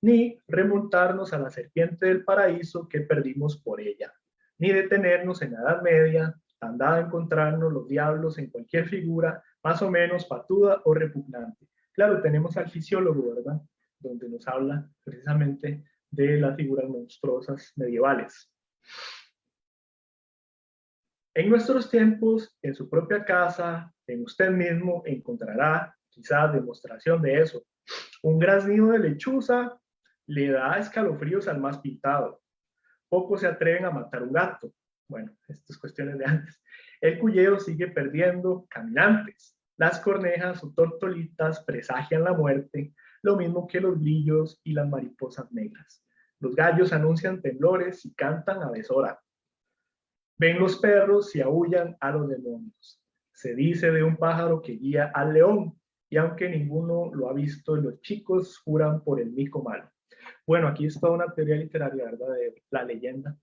ni remontarnos a la serpiente del paraíso que perdimos por ella, ni detenernos en la Edad Media, andada a encontrarnos los diablos en cualquier figura más o menos patuda o repugnante. Claro, tenemos al fisiólogo, ¿verdad?, donde nos habla precisamente de las figuras monstruosas medievales. En nuestros tiempos, en su propia casa, en usted mismo, encontrará quizás demostración de eso. Un graznido de lechuza le da escalofríos al más pintado. Pocos se atreven a matar un gato. Bueno, estas cuestiones de antes. El cuyeo sigue perdiendo caminantes. Las cornejas o tortolitas presagian la muerte, lo mismo que los grillos y las mariposas negras. Los gallos anuncian temblores y cantan a deshora. Ven los perros y aúllan a los demonios. Se dice de un pájaro que guía al león, y aunque ninguno lo ha visto, los chicos juran por el mico malo. Bueno, aquí es toda una teoría literaria, ¿verdad?, de la leyenda,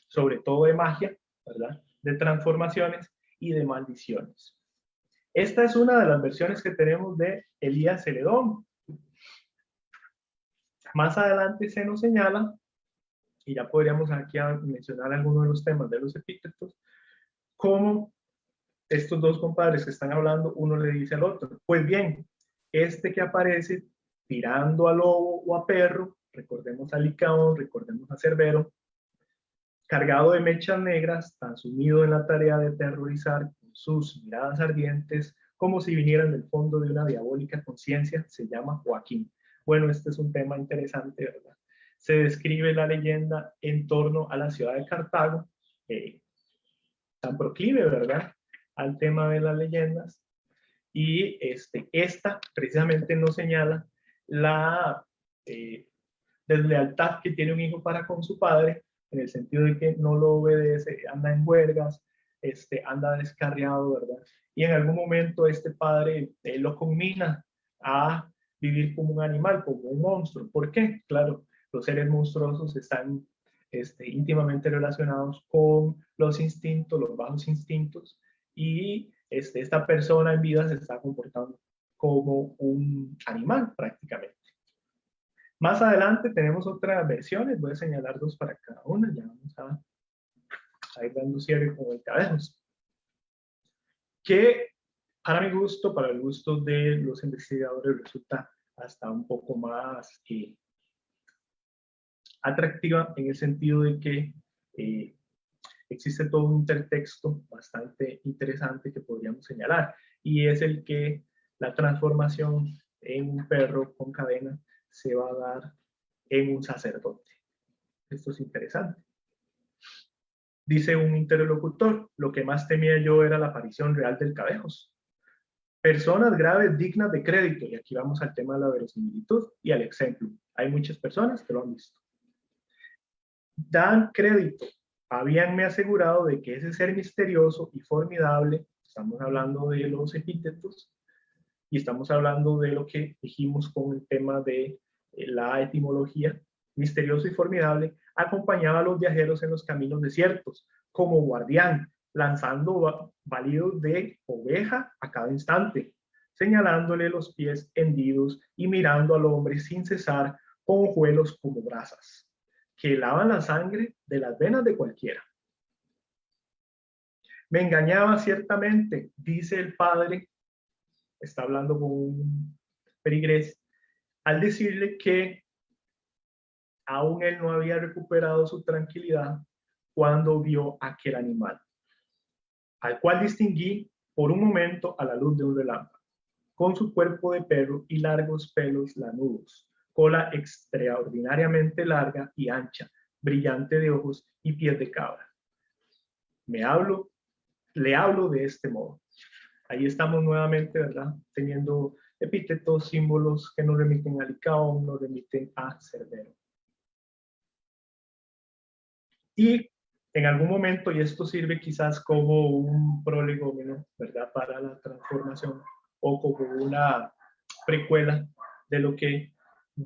sobre todo de magia, ¿verdad?, de transformaciones y de maldiciones. Esta es una de las versiones que tenemos de Elías Celedón. Más adelante se nos señala, y ya podríamos aquí mencionar algunos de los temas de los epítetos, cómo estos dos compadres que están hablando, uno le dice al otro, pues bien, este que aparece tirando a lobo o a perro, recordemos a Licaón, recordemos a Cerbero, cargado de mechas negras, tan sumido en la tarea de aterrorizar con sus miradas ardientes, como si vinieran del fondo de una diabólica conciencia, se llama Joaquín. Bueno, este es un tema interesante, ¿verdad? Se describe la leyenda en torno a la ciudad de Cartago, tan proclive, ¿verdad?, al tema de las leyendas, y esta precisamente nos señala la deslealtad que tiene un hijo para con su padre, en el sentido de que no lo obedece, anda en huelgas, anda descarriado, ¿verdad? Y en algún momento este padre lo conmina a vivir como un animal, como un monstruo. ¿Por qué? Claro, los seres monstruosos están íntimamente relacionados con los instintos, los bajos instintos, y esta persona en vida se está comportando como un animal prácticamente. Más adelante tenemos otras versiones, voy a señalar dos para cada una, ya vamos a ir dando cierre con el Cabejos, que para mi gusto, para el gusto de los investigadores, resulta hasta un poco más atractiva en el sentido de que existe todo un intertexto bastante interesante que podríamos señalar, y es el que la transformación en un perro con cadena se va a dar en un sacerdote. Esto es interesante. Dice un interlocutor: lo que más temía yo era la aparición real del Cabejos. Personas graves dignas de crédito, y aquí vamos al tema de la verosimilitud y al ejemplo. Hay muchas personas que lo han visto. Dan crédito. Habíanme asegurado de que ese ser misterioso y formidable, estamos hablando de los epítetos, y estamos hablando de lo que dijimos con el tema de la etimología, misterioso y formidable, acompañaba a los viajeros en los caminos desiertos, como guardián, lanzando balidos de oveja a cada instante, señalándole los pies hendidos y mirando al hombre sin cesar con ojuelos como brasas, que lavan la sangre de las venas de cualquiera. Me engañaba ciertamente, dice el padre, está hablando con un perigrés, al decirle que aún él no había recuperado su tranquilidad cuando vio aquel animal, al cual distinguí por un momento a la luz de un relámpago, con su cuerpo de perro y largos pelos lanudos, cola extraordinariamente larga y ancha, brillante de ojos y pies de cabra. Le hablo de este modo. Ahí estamos nuevamente, ¿verdad? Teniendo epítetos, símbolos que nos remiten a Licaón, nos remiten a Cerbero. Y en algún momento, y esto sirve quizás como un prolegómeno, ¿verdad? Para la transformación, o como una precuela de lo que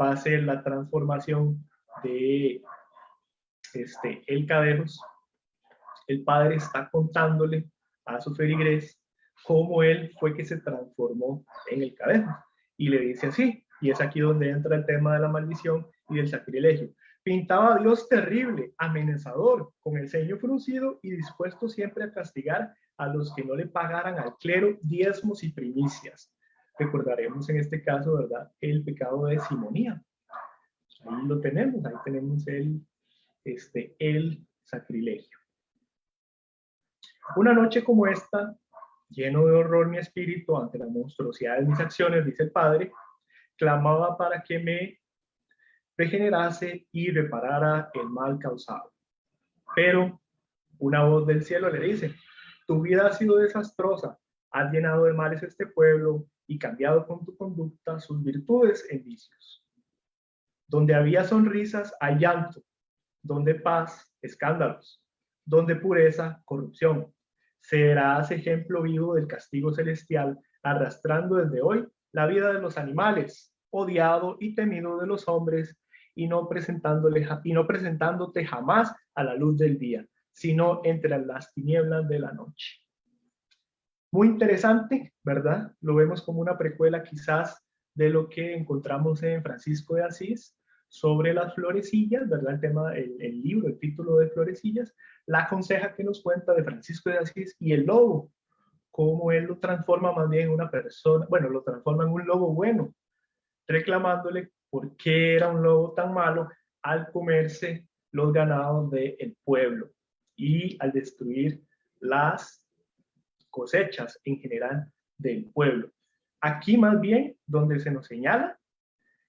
va a ser la transformación de el Cabejos. El padre está contándole a su feligrés cómo él fue que se transformó en el Cabejos, y le dice así, y es aquí donde entra el tema de la maldición y del sacrilegio. Pintaba a Dios terrible, amenazador, con el ceño fruncido y dispuesto siempre a castigar a los que no le pagaran al clero diezmos y primicias. Recordaremos en este caso, ¿verdad?, el pecado de simonía. Ahí lo tenemos, ahí tenemos el sacrilegio. Una noche como esta, lleno de horror mi espíritu ante la monstruosidad de mis acciones, dice el padre, clamaba para que me regenerase y reparara el mal causado. Pero una voz del cielo le dice: tu vida ha sido desastrosa, has llenado de males este pueblo y cambiado con tu conducta sus virtudes en vicios. Donde había sonrisas hay llanto, donde paz, escándalos, donde pureza, corrupción. Serás ejemplo vivo del castigo celestial, arrastrando desde hoy la vida de los animales, odiado y temido de los hombres, y no presentándote jamás a la luz del día, sino entre las tinieblas de la noche. Muy interesante, ¿verdad? Lo vemos como una precuela quizás de lo que encontramos en Francisco de Asís sobre las florecillas, ¿verdad? El tema, el libro, el título de Florecillas, la conseja que nos cuenta de Francisco de Asís y el lobo, cómo él lo transforma más bien en una persona, bueno, lo transforma en un lobo bueno, reclamándole por qué era un lobo tan malo al comerse los ganados del pueblo y al destruir las cosechas en general del pueblo. Aquí más bien donde se nos señala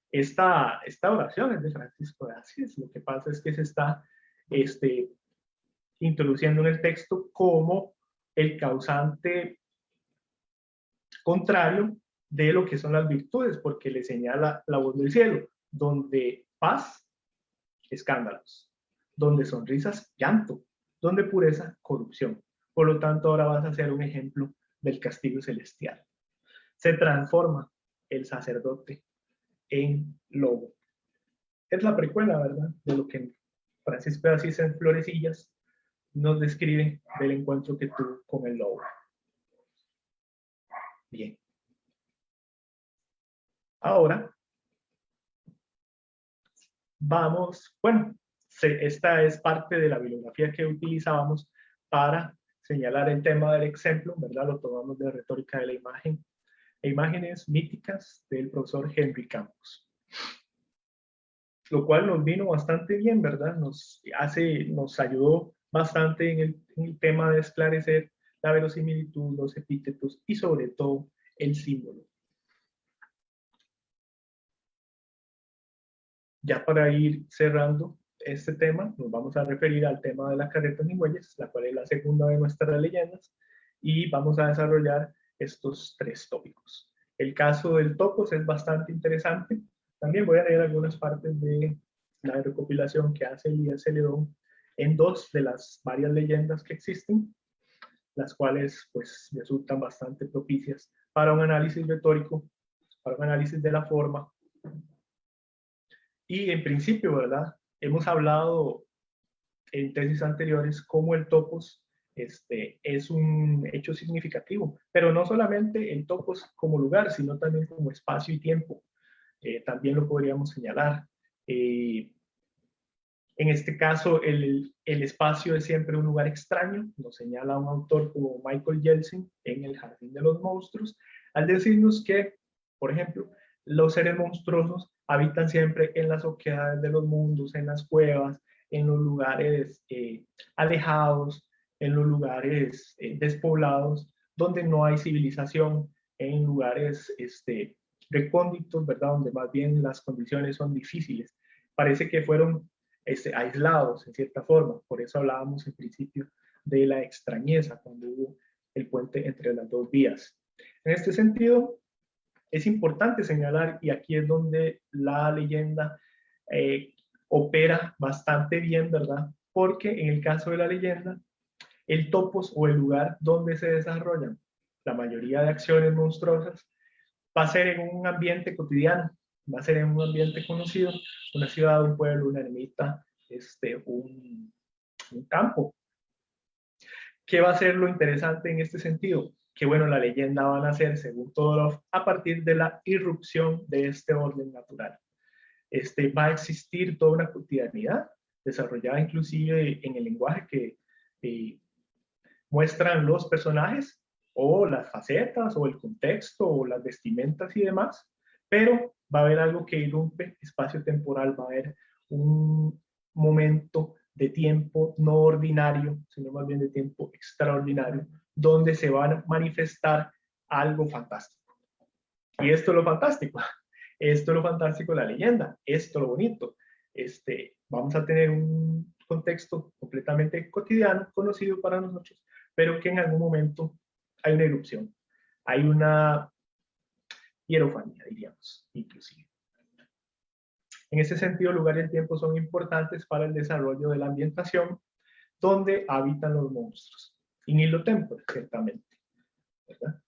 esta oración es de Francisco de Asís. Lo que pasa es que se está introduciendo en el texto como el causante contrario de lo que son las virtudes, porque le señala la voz del cielo, donde paz, escándalos, donde sonrisas, llanto, donde pureza, corrupción. Por lo tanto, ahora vas a ser un ejemplo del castigo celestial. Se transforma el sacerdote en lobo. es la precuela, ¿verdad? De lo que Francisco de Asís en Florecillas nos describe del encuentro que tuvo con el lobo. Bien. Ahora, vamos, bueno, esta es parte de la bibliografía que utilizábamos para señalar el tema del ejemplo, ¿verdad? Lo tomamos de Retórica de la Imagen e Imágenes Míticas del profesor Henry Campos. Lo cual nos vino bastante bien, ¿verdad? Nos ayudó bastante en el tema de esclarecer la verosimilitud, los epítetos y sobre todo el símbolo. Ya para ir cerrando este tema, nos vamos a referir al tema de las carretas y muelles, la cual es la segunda de nuestras leyendas, y vamos a desarrollar estos 3 tópicos. El caso del topos es bastante interesante. También voy a leer algunas partes de la recopilación que hace Elías Celedón en 2 de las varias leyendas que existen, las cuales pues resultan bastante propicias para un análisis retórico, para un análisis de la forma. Y en principio, ¿verdad? Hemos hablado en tesis anteriores cómo el topos es un hecho significativo, pero no solamente el topos como lugar, sino también como espacio y tiempo. También lo podríamos señalar. En este caso, el espacio es siempre un lugar extraño, nos señala un autor como Michael Yeltsin en El Jardín de los Monstruos, al decirnos que, por ejemplo, los seres monstruosos habitan siempre en las oquedades de los mundos, en las cuevas, en los lugares alejados, en los lugares despoblados, donde no hay civilización, en lugares recónditos, ¿verdad? Donde más bien las condiciones son difíciles. Parece que fueron aislados en cierta forma. Por eso hablábamos en principio de la extrañeza cuando hubo el puente entre las 2 vías. En este sentido, es importante señalar, y aquí es donde la leyenda opera bastante bien, ¿verdad? Porque en el caso de la leyenda, el topos o el lugar donde se desarrollan la mayoría de acciones monstruosas va a ser en un ambiente cotidiano, va a ser en un ambiente conocido, una ciudad, un pueblo, una ermita, un campo. ¿Qué va a ser lo interesante en este sentido? Que bueno, la leyenda va a nacer, según Todorov, a partir de la irrupción de este orden natural. Va a existir toda una cotidianidad, desarrollada inclusive en el lenguaje que muestran los personajes, o las facetas, o el contexto, o las vestimentas y demás, pero va a haber algo que irrumpe espacio-temporal, va a haber un momento de tiempo no ordinario, sino más bien de tiempo extraordinario, donde se va a manifestar algo fantástico. Y esto es lo fantástico, esto es lo fantástico de la leyenda, esto es lo bonito. Vamos a tener un contexto completamente cotidiano, conocido para nosotros, pero que en algún momento hay una erupción, hay una hierofanía, diríamos, inclusive. En ese sentido, lugar y el tiempo son importantes para el desarrollo de la ambientación donde habitan los monstruos. In illo tempore, ciertamente, ¿verdad?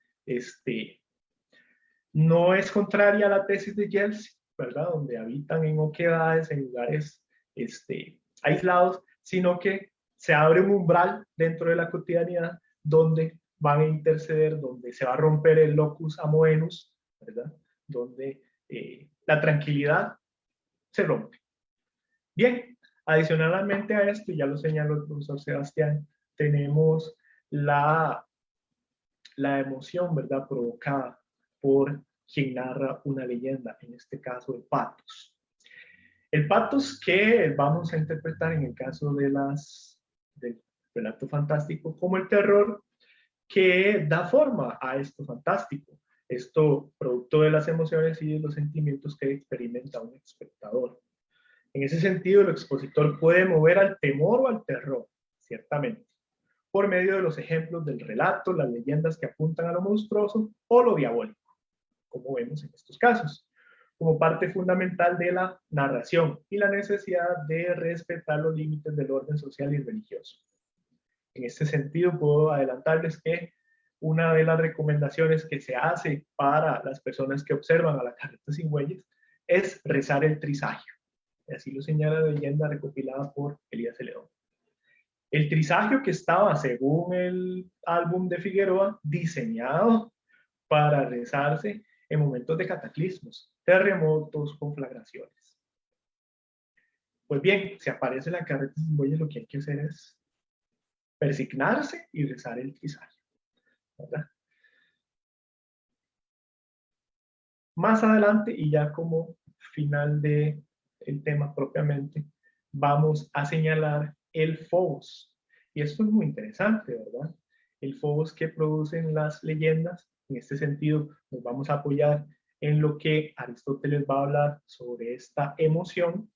No es contraria a la tesis de Yeltsin, ¿verdad? Donde habitan en oquedades, en lugares aislados, sino que se abre un umbral dentro de la cotidianidad donde van a interceder, donde se va a romper el locus amoenus, ¿verdad? Donde la tranquilidad se rompe. Bien, adicionalmente a esto, ya lo señaló el profesor Sebastián, tenemos la emoción, ¿verdad?, provocada por quien narra una leyenda, en este caso el patos. El patos que vamos a interpretar en el caso del relato fantástico como el terror que da forma a esto fantástico, esto producto de las emociones y de los sentimientos que experimenta un espectador. En ese sentido, el expositor puede mover al temor o al terror, ciertamente, por medio de los ejemplos del relato, las leyendas que apuntan a lo monstruoso o lo diabólico, como vemos en estos casos, como parte fundamental de la narración y la necesidad de respetar los límites del orden social y religioso. En este sentido, puedo adelantarles que una de las recomendaciones que se hace para las personas que observan a la carreta sin bueyes es rezar el trisagio. Así lo señala la leyenda recopilada por Elías Celedón. El trisagio que estaba, según el álbum de Figueroa, diseñado para rezarse en momentos de cataclismos, terremotos, conflagraciones. Pues bien, si aparece la carreta sin bueyes, lo que hay que hacer es persignarse y rezar el trisagio, ¿verdad? Más adelante, y ya como final del tema propiamente, vamos a señalar el Phobos. Y esto es muy interesante, ¿verdad? El Phobos que producen las leyendas. En este sentido, nos vamos a apoyar en lo que Aristóteles va a hablar sobre esta emoción,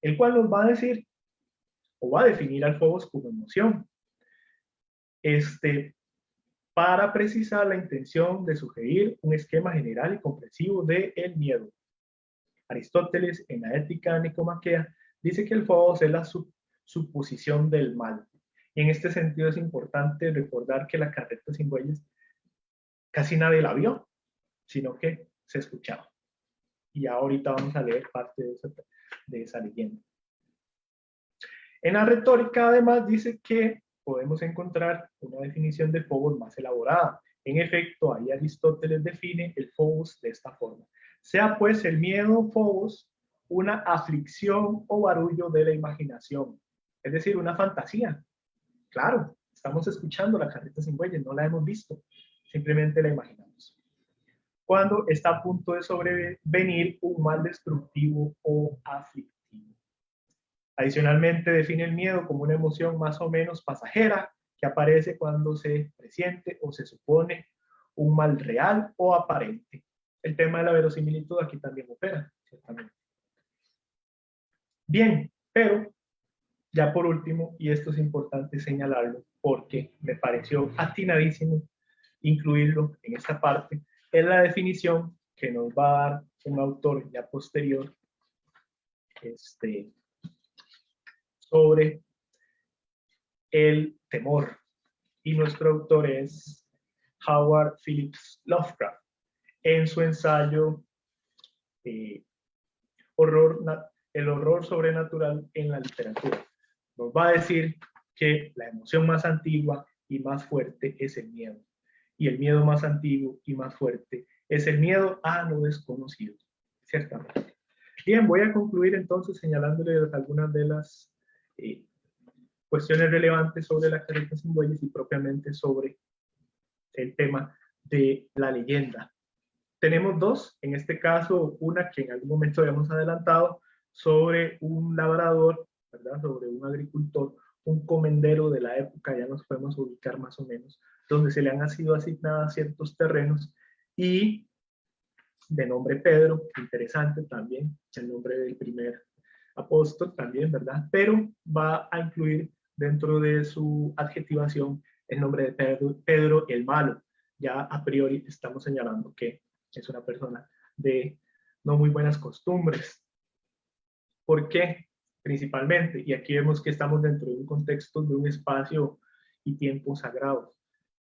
el cual nos va a decir, o va a definir al Phobos como emoción. Para precisar la intención de sugerir un esquema general y comprensivo del miedo. Aristóteles, en la Ética Nicomaquea, dice que el Phobos es la suposición del mal. Y en este sentido es importante recordar que la carreta sin bueyes casi nadie la vio, sino que se escuchaba. Y ahorita vamos a leer parte de esa leyenda. En la retórica, además, dice que podemos encontrar una definición de Phobos más elaborada. En efecto, ahí Aristóteles define el Phobos de esta forma. Sea pues el miedo Phobos una aflicción o barullo de la imaginación, es decir, una fantasía. Claro, estamos escuchando la carreta sin bueyes, no la hemos visto, simplemente la imaginamos. Cuando está a punto de sobrevenir un mal destructivo o aflictivo. Adicionalmente, define el miedo como una emoción más o menos pasajera que aparece cuando se presiente o se supone un mal real o aparente. El tema de la verosimilitud aquí también opera, ciertamente. Bien, pero ya por último, y esto es importante señalarlo porque me pareció atinadísimo incluirlo en esta parte, es la definición que nos va a dar un autor ya posterior, sobre el temor. Y nuestro autor es Howard Phillips Lovecraft, en su ensayo el horror sobrenatural en la literatura. Nos va a decir que la emoción más antigua y más fuerte es el miedo. Y el miedo más antiguo y más fuerte es el miedo a lo desconocido, ciertamente. Bien, voy a concluir entonces señalándoles algunas de las cuestiones relevantes sobre la carreta sin bueyes y propiamente sobre el tema de la leyenda. Tenemos dos, en este caso una que en algún momento habíamos adelantado, sobre un labrador, ¿verdad? Sobre un agricultor, un comendero de la época, ya nos podemos ubicar más o menos, donde se le han sido asignados ciertos terrenos y de nombre Pedro, interesante también, el nombre del primer apóstol también, ¿verdad? Pero va a incluir dentro de su adjetivación el nombre de Pedro el Malo. Ya a priori estamos señalando que es una persona de no muy buenas costumbres. ¿Por qué? Principalmente, y aquí vemos que estamos dentro de un contexto de un espacio y tiempo sagrado.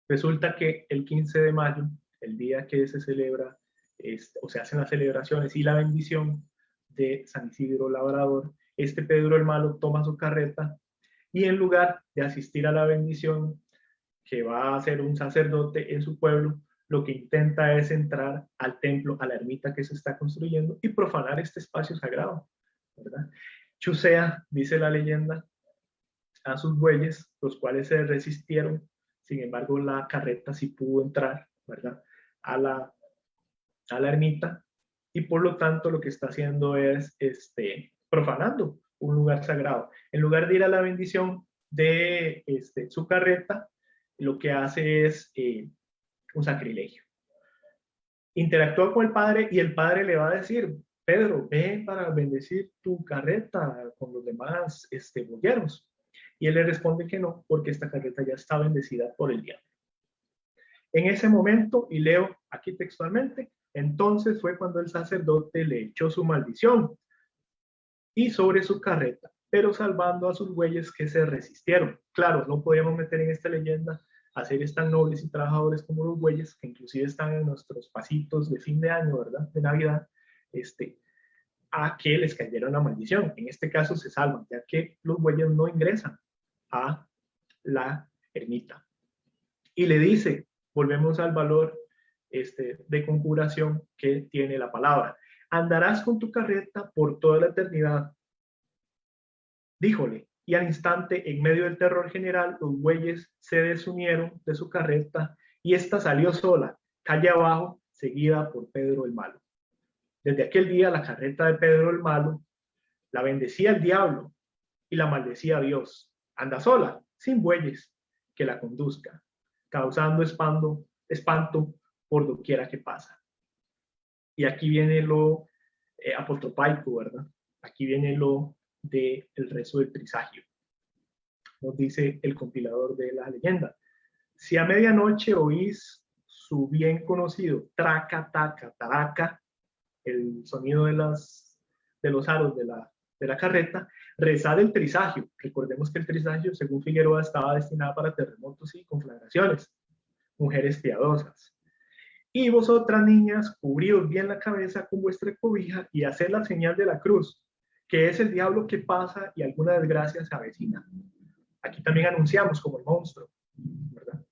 Resulta que el 15 de mayo, el día que se celebra, o se hacen las celebraciones y la bendición de San Isidro Labrador, Pedro el Malo toma su carreta y en lugar de asistir a la bendición que va a hacer un sacerdote en su pueblo, lo que intenta es entrar al templo, a la ermita que se está construyendo y profanar este espacio sagrado, ¿verdad? Chusea, dice la leyenda, a sus bueyes, los cuales se resistieron. Sin embargo, la carreta sí pudo entrar, ¿verdad? A la ermita, y por lo tanto lo que está haciendo es profanando un lugar sagrado. En lugar de ir a la bendición de su carreta, lo que hace es un sacrilegio. Interactúa con el padre y el padre le va a decir: Pedro, ve para bendecir tu carreta con los demás boyeros. Y él le responde que no, porque esta carreta ya está bendecida por el diablo. En ese momento, y leo aquí textualmente, entonces fue cuando el sacerdote le echó su maldición y sobre su carreta, pero salvando a sus bueyes que se resistieron. Claro, no podíamos meter en esta leyenda a seres tan nobles y trabajadores como los bueyes, que inclusive están en nuestros pasitos de fin de año, ¿verdad? De Navidad, a que les cayera una maldición. En este caso se salvan, ya que los bueyes no ingresan a la ermita. Y le dice, volvemos al valor de conjuración que tiene la palabra. Andarás con tu carreta por toda la eternidad. Díjole, y al instante, en medio del terror general, los bueyes se desunieron de su carreta y ésta salió sola, calle abajo, seguida por Pedro el Malo. Desde aquel día, la carreta de Pedro el Malo la bendecía el diablo y la maldecía a Dios. Anda sola, sin bueyes, que la conduzca, causando espanto por doquiera que pasa. Y aquí viene lo apotropaico, ¿verdad? Aquí viene lo del rezo del trisagio. Nos dice el compilador de la leyenda. Si a medianoche oís su bien conocido traca, taca, taraca, el sonido de los aros de la carreta, rezar el trisagio. Recordemos que el trisagio, según Figueroa, estaba destinado para terremotos y conflagraciones. Mujeres piadosas. Y vosotras, niñas, cubríos bien la cabeza con vuestra cobija y haced la señal de la cruz, que es el diablo que pasa y alguna desgracia se avecina. Aquí también anunciamos como el monstruo, ¿verdad?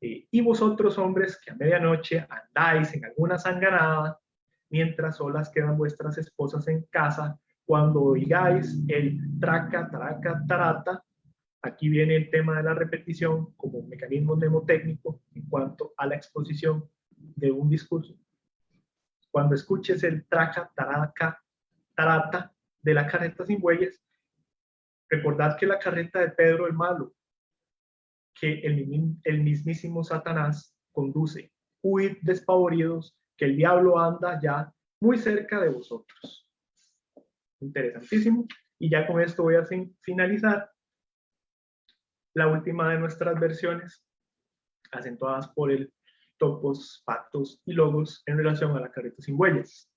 Y vosotros, hombres, que a medianoche andáis en alguna sanganada, mientras solas quedan vuestras esposas en casa, cuando oigáis el traca, taraca, tarata, aquí viene el tema de la repetición como un mecanismo mnemotécnico en cuanto a la exposición de un discurso. Cuando escuches el traca, taraca, tarata de la carreta sin bueyes, recordad que la carreta de Pedro el Malo, que el mismísimo Satanás conduce. Huid despavoridos, que el diablo anda ya muy cerca de vosotros. Interesantísimo. Y ya con esto voy a finalizar la última de nuestras versiones, acentuadas por el topos, pactos y logos en relación a la carreta sin bueyes.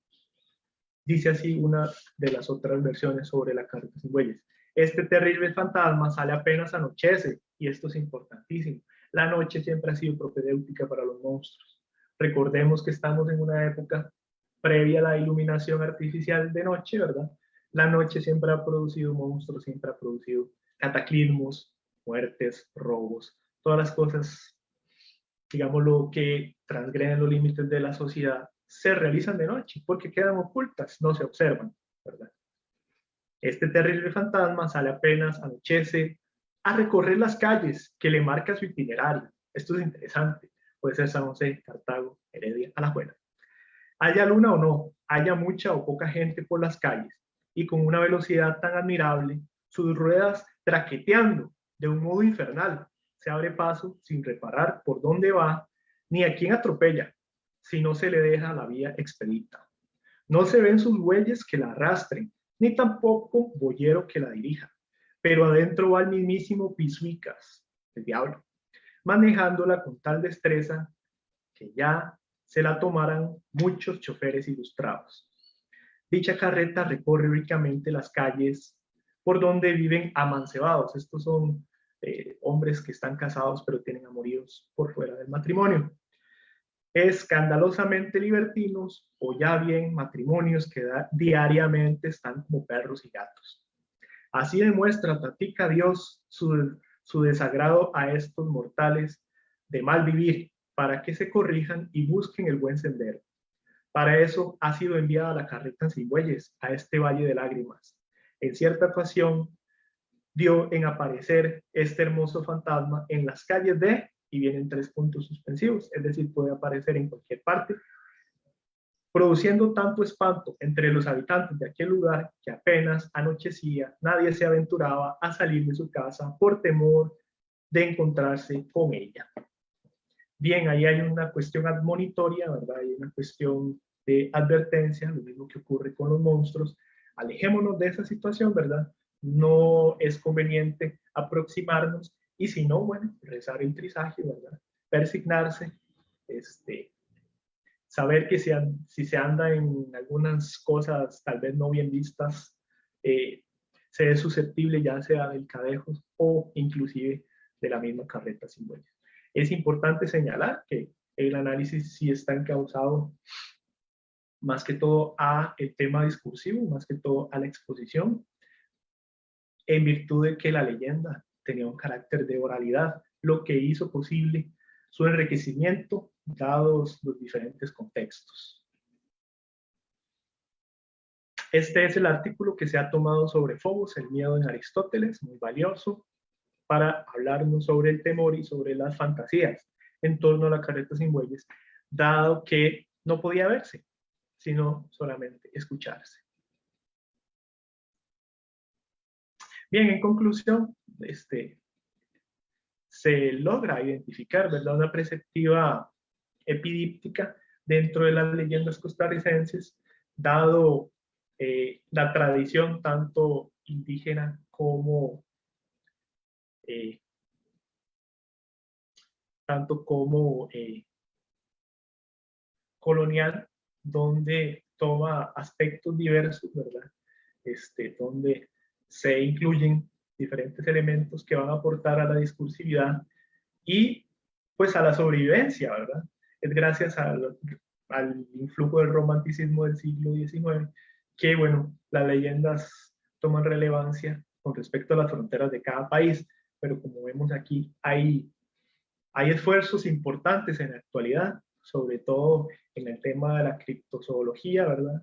Dice así una de las otras versiones sobre la carreta sin bueyes. Este terrible fantasma sale apenas anochece, y esto es importantísimo. La noche siempre ha sido propedéutica para los monstruos. Recordemos que estamos en una época previa a la iluminación artificial de noche, ¿verdad? La noche siempre ha producido monstruos, siempre ha producido cataclismos, muertes, robos, todas las cosas, digámoslo, que transgreden los límites de la sociedad, se realizan de noche porque quedan ocultas, no se observan, ¿verdad? Este terrible fantasma sale apenas anochece a recorrer las calles que le marca su itinerario. Esto es interesante. Puede ser San José, Cartago, Heredia, Alajuela. Haya luna o no, haya mucha o poca gente por las calles, y con una velocidad tan admirable, sus ruedas traqueteando de un modo infernal, se abre paso sin reparar por dónde va, ni a quién atropella, si no se le deja la vía expedita. No se ven sus bueyes que la arrastren, ni tampoco boyero que la dirija, pero adentro va el mismísimo Pisuicas, el diablo, manejándola con tal destreza que ya se la tomaran muchos choferes ilustrados. Dicha carreta recorre ricamente las calles por donde viven amancebados. Estos son hombres que están casados pero tienen amoríos por fuera del matrimonio. Escandalosamente libertinos o ya bien matrimonios que diariamente están como perros y gatos. Así demuestra Tatica Dios su desagrado a estos mortales de mal vivir, para que se corrijan y busquen el buen sendero. Para eso ha sido enviada la carreta sin bueyes a este valle de lágrimas. En cierta ocasión dio en aparecer este hermoso fantasma en las calles de, y vienen 3 puntos suspensivos, es decir, puede aparecer en cualquier parte, produciendo tanto espanto entre los habitantes de aquel lugar que apenas anochecía, nadie se aventuraba a salir de su casa por temor de encontrarse con ella. Bien, ahí hay una cuestión admonitoria, ¿verdad? Hay una cuestión de advertencia, lo mismo que ocurre con los monstruos. Alejémonos de esa situación, ¿verdad? No es conveniente aproximarnos, y si no, bueno, rezar el trisagio, ¿verdad? Persignarse, saber que si se anda en algunas cosas tal vez no bien vistas, se es susceptible ya sea del cadejo o inclusive de la misma carreta sin bueyes. Es importante señalar que el análisis sí está encauzado más que todo a el tema discursivo, más que todo a la exposición, en virtud de que la leyenda tenía un carácter de oralidad, lo que hizo posible su enriquecimiento dados los diferentes contextos. Este es el artículo que se ha tomado sobre Fobos, el miedo en Aristóteles, muy valioso para hablarnos sobre el temor y sobre las fantasías en torno a la carreta sin bueyes, dado que no podía verse, sino solamente escucharse. Bien, en conclusión, se logra identificar, ¿verdad?, una perspectiva epidíptica dentro de las leyendas costarricenses, dado la tradición tanto indígena como colonial, donde toma aspectos diversos, ¿verdad? Donde se incluyen diferentes elementos que van a aportar a la discursividad y pues a la sobrevivencia, ¿verdad? Es gracias al influjo del romanticismo del siglo XIX que, bueno, las leyendas toman relevancia con respecto a las fronteras de cada país, pero como vemos aquí, hay esfuerzos importantes en la actualidad, sobre todo en el tema de la criptozoología, ¿verdad?,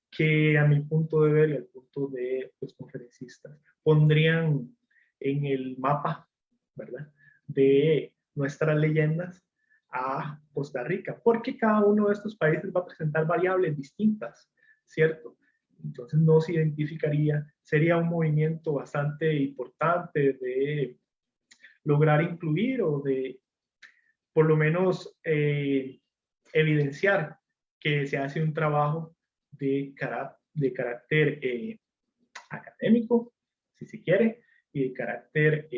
que a mi punto de ver y al punto de los conferencistas pondrían en el mapa, ¿verdad?, de nuestras leyendas a Costa Rica, porque cada uno de estos países va a presentar variables distintas, ¿cierto? Entonces no se identificaría, sería un movimiento bastante importante de lograr incluir o de por lo menos evidenciar que se hace un trabajo de carácter académico, si se quiere, y de carácter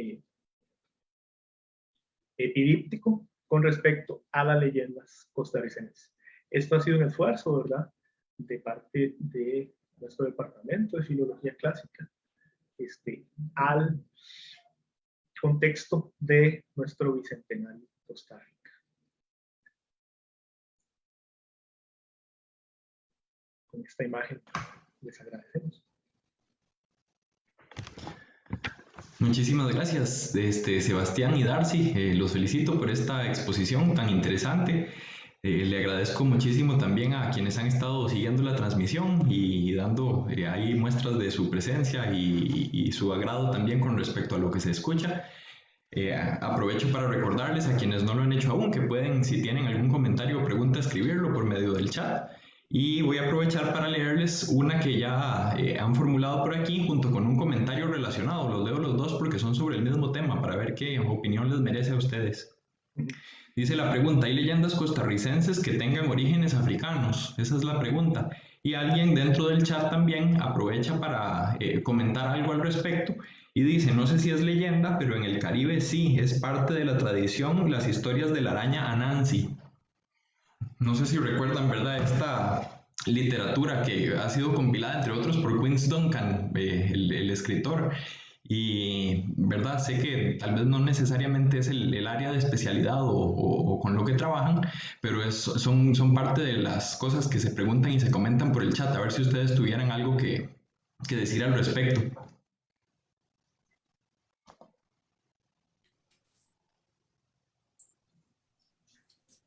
epidíptico con respecto a las leyendas costarricenses. Esto ha sido un esfuerzo, ¿verdad?, de parte de nuestro departamento de Filología Clásica al contexto de nuestro bicentenario Costa Rica. Con esta imagen les agradecemos. Muchísimas gracias, Sebastián y Darcy. Los felicito por esta exposición tan interesante. Le agradezco muchísimo también a quienes han estado siguiendo la transmisión y dando ahí muestras de su presencia y su agrado también con respecto a lo que se escucha. Aprovecho para recordarles a quienes no lo han hecho aún que pueden, si tienen algún comentario o pregunta, escribirlo por medio del chat. Y voy a aprovechar para leerles una que ya han formulado por aquí junto con un comentario relacionado. Los leo los dos porque son sobre el mismo tema para ver qué opinión les merece a ustedes. Dice la pregunta, ¿hay leyendas costarricenses que tengan orígenes africanos? Esa es la pregunta. Y alguien dentro del chat también aprovecha para comentar algo al respecto y dice, no sé si es leyenda, pero en el Caribe sí, es parte de la tradición las historias de la araña Anansi. No sé si recuerdan, ¿verdad?, esta literatura que ha sido compilada, entre otros, por Quince Duncan, el escritor. Y, ¿verdad?, sé que tal vez no necesariamente es el área de especialidad o con lo que trabajan, pero son parte de las cosas que se preguntan y se comentan por el chat. A ver si ustedes tuvieran algo que decir al respecto.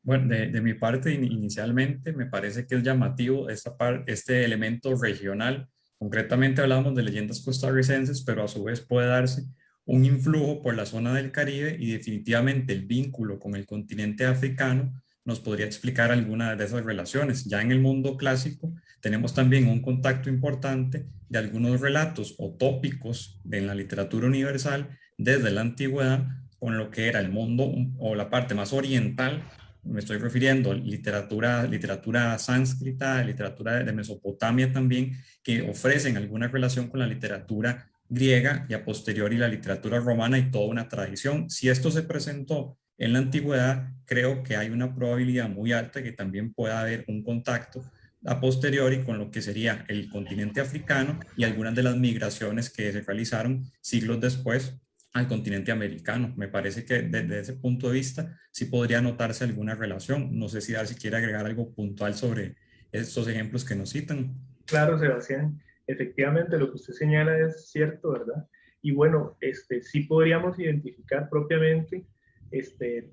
Bueno, de mi parte, inicialmente me parece que es llamativo este elemento regional. Concretamente hablamos de leyendas costarricenses, pero a su vez puede darse un influjo por la zona del Caribe y definitivamente el vínculo con el continente africano nos podría explicar alguna de esas relaciones. Ya en el mundo clásico tenemos también un contacto importante de algunos relatos o tópicos en la literatura universal desde la antigüedad con lo que era el mundo o la parte más oriental. Me estoy refiriendo a literatura sánscrita, literatura de Mesopotamia también, que ofrecen alguna relación con la literatura griega y a posteriori la literatura romana y toda una tradición. Si esto se presentó en la antigüedad, creo que hay una probabilidad muy alta que también pueda haber un contacto a posteriori con lo que sería el continente africano y algunas de las migraciones que se realizaron siglos después al continente americano. Me parece que desde ese punto de vista sí podría notarse alguna relación. No sé si Darcy quiere agregar algo puntual sobre estos ejemplos que nos citan. Claro, Sebastián, efectivamente lo que usted señala es cierto, ¿verdad? Y bueno, sí podríamos identificar propiamente,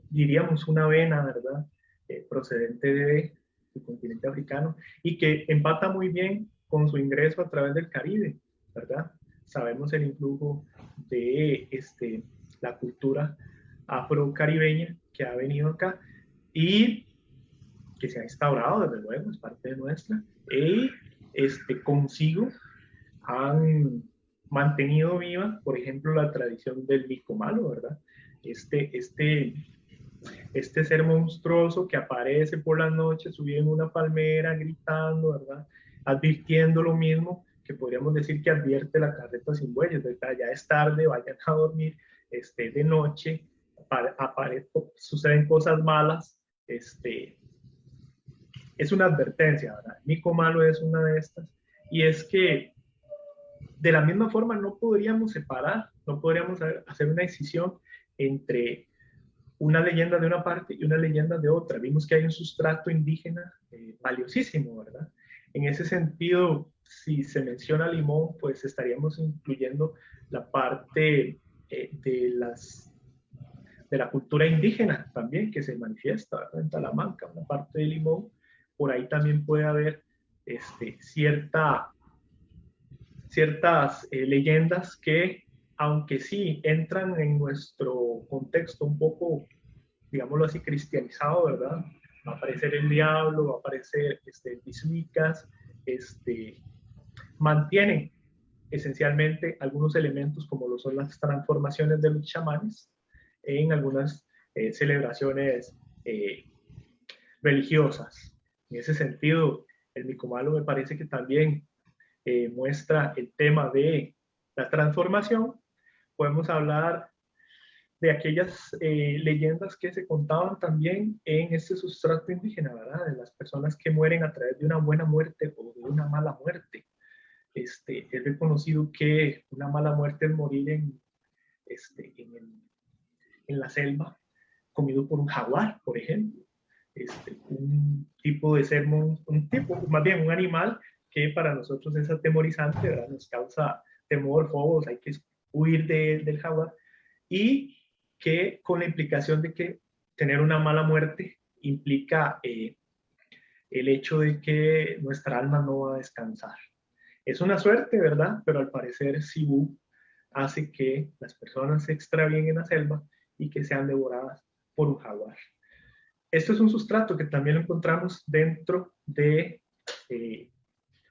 diríamos una vena, ¿verdad? Procedente del continente africano y que empata muy bien con su ingreso a través del Caribe, ¿verdad? Sabemos el influjo de la cultura afrocaribeña que ha venido acá y que se ha instaurado, desde luego, es parte de nuestra, y consigo han mantenido viva, por ejemplo, la tradición del mico malo, ¿verdad? Este, este, este ser monstruoso que aparece por las noches subido en una palmera gritando, ¿verdad? Advirtiendo lo mismo que podríamos decir que advierte la carreta sin bueyes, ¿verdad? Ya es tarde, vayan a dormir, de noche, suceden cosas malas, es una advertencia, ¿verdad? Mico malo es una de estas, y es que de la misma forma no podríamos separar, no podríamos hacer una decisión entre una leyenda de una parte y una leyenda de otra. Vimos que hay un sustrato indígena valiosísimo, ¿verdad? En ese sentido, si se menciona Limón, pues estaríamos incluyendo la parte de la cultura indígena también que se manifiesta, ¿verdad? En Talamanca, una parte de Limón. Por ahí también puede haber ciertas leyendas que, aunque sí entran en nuestro contexto un poco, digámoslo así, cristianizado, ¿verdad? Va a aparecer el diablo, va a aparecer Tisuicas, mantienen esencialmente algunos elementos como lo son las transformaciones de los chamanes en algunas celebraciones religiosas. En ese sentido, el Micomalo me parece que también muestra el tema de la transformación. Podemos hablar de aquellas leyendas que se contaban también en este sustrato indígena, ¿verdad? De las personas que mueren a través de una buena muerte o de una mala muerte. Es reconocido que una mala muerte es morir en la selva comido por un jaguar, por ejemplo. Un tipo de ser, un tipo, más bien un animal que para nosotros es atemorizante, ¿verdad? Nos causa temor, fobos, hay que huir del jaguar, y que con la implicación de que tener una mala muerte implica el hecho de que nuestra alma no va a descansar. Es una suerte, ¿verdad? Pero al parecer Cibú hace que las personas se extravíen en la selva y que sean devoradas por un jaguar. Esto es un sustrato que también lo encontramos dentro de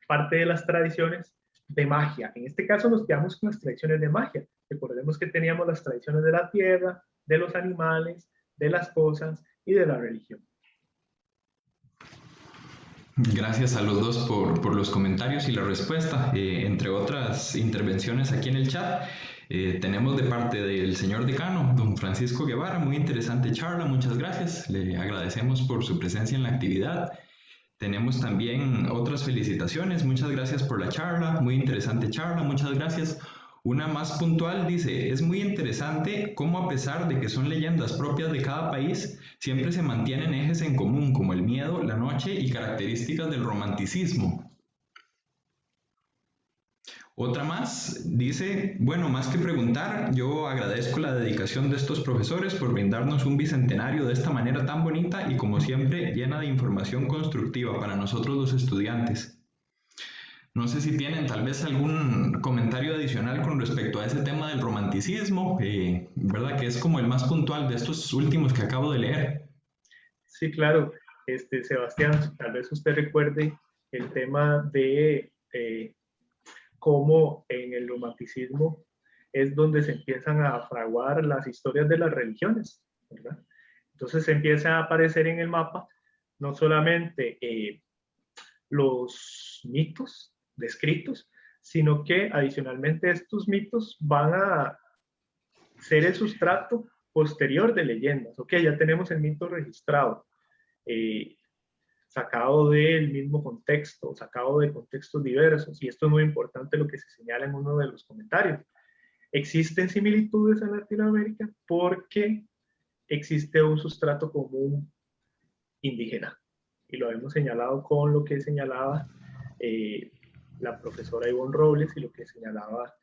parte de las tradiciones de magia. En este caso nos quedamos con las tradiciones de magia. Recordemos que teníamos las tradiciones de la tierra, de los animales, de las cosas y de la religión. Gracias a los dos por los comentarios y la respuesta. Entre otras intervenciones aquí en el chat, tenemos de parte del señor decano, don Francisco Guevara, muy interesante charla, muchas gracias. Le agradecemos por su presencia en la actividad. Tenemos también otras felicitaciones, muchas gracias por la charla, muy interesante charla, muchas gracias. Una más puntual dice, es muy interesante cómo a pesar de que son leyendas propias de cada país, siempre se mantienen ejes en común como el miedo, la noche y características del romanticismo. Otra más dice, bueno, más que preguntar, yo agradezco la dedicación de estos profesores por brindarnos un bicentenario de esta manera tan bonita y como siempre llena de información constructiva para nosotros los estudiantes. No sé si tienen tal vez algún comentario adicional con respecto a ese tema del romanticismo, ¿verdad? Que es como el más puntual de estos últimos que acabo de leer. Sí, claro. Sebastián, tal vez usted recuerde el tema de cómo en el romanticismo es donde se empiezan a fraguar las historias de las religiones, ¿verdad? Entonces se empieza a aparecer en el mapa no solamente los mitos descritos, sino que adicionalmente estos mitos van a ser el sustrato posterior de leyendas. Ok, ya tenemos el mito registrado, sacado del mismo contexto, sacado de contextos diversos, y esto es muy importante lo que se señala en uno de los comentarios. Existen similitudes en Latinoamérica porque existe un sustrato común indígena. y lo hemos señalado con lo que señalaba la profesora Ivonne Robles y lo que señalaba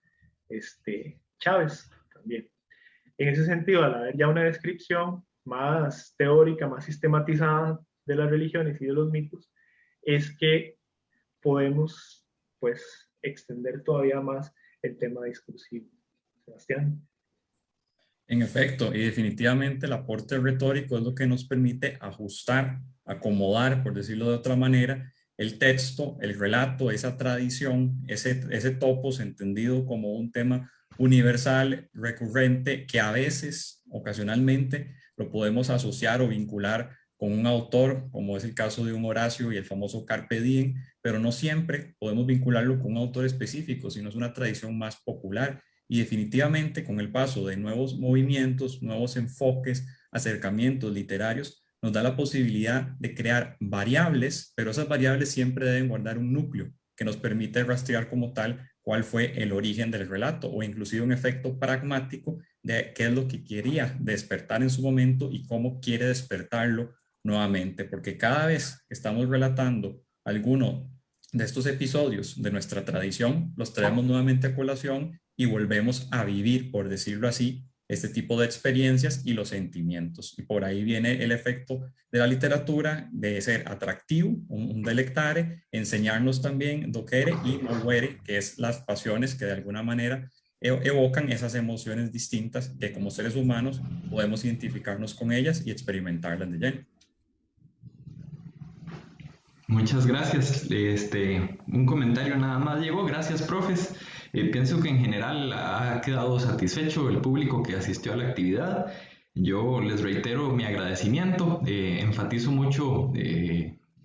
Chávez también. En ese sentido, al haber ya una descripción más teórica, más sistematizada de las religiones y de los mitos, es que podemos pues extender todavía más el tema discursivo. Sebastián. En efecto, y definitivamente el aporte retórico es lo que nos permite ajustar, acomodar, por decirlo de otra manera, el texto, el relato, esa tradición, ese topos entendido como un tema universal, recurrente, que a veces, ocasionalmente, lo podemos asociar o vincular con un autor, como es el caso de un Horacio y el famoso Carpe Diem, pero no siempre podemos vincularlo con un autor específico, sino es una tradición más popular. Y definitivamente con el paso de nuevos movimientos, nuevos enfoques, acercamientos literarios, nos da la posibilidad de crear variables, pero esas variables siempre deben guardar un núcleo que nos permite rastrear como tal cuál fue el origen del relato o inclusive un efecto pragmático de qué es lo que quería despertar en su momento y cómo quiere despertarlo nuevamente, porque cada vez que estamos relatando alguno de estos episodios de nuestra tradición, los traemos nuevamente a colación y volvemos a vivir, por decirlo así, este tipo de experiencias y los sentimientos. Y por ahí viene el efecto de la literatura, de ser atractivo, un delectare, enseñarnos también docere y movere, que es las pasiones que de alguna manera evocan esas emociones distintas que como seres humanos podemos identificarnos con ellas y experimentarlas de lleno. Muchas gracias. Un comentario nada más llegó. Gracias, profes. Pienso que en general ha quedado satisfecho el público que asistió a la actividad. Yo les reitero mi agradecimiento. Enfatizo mucho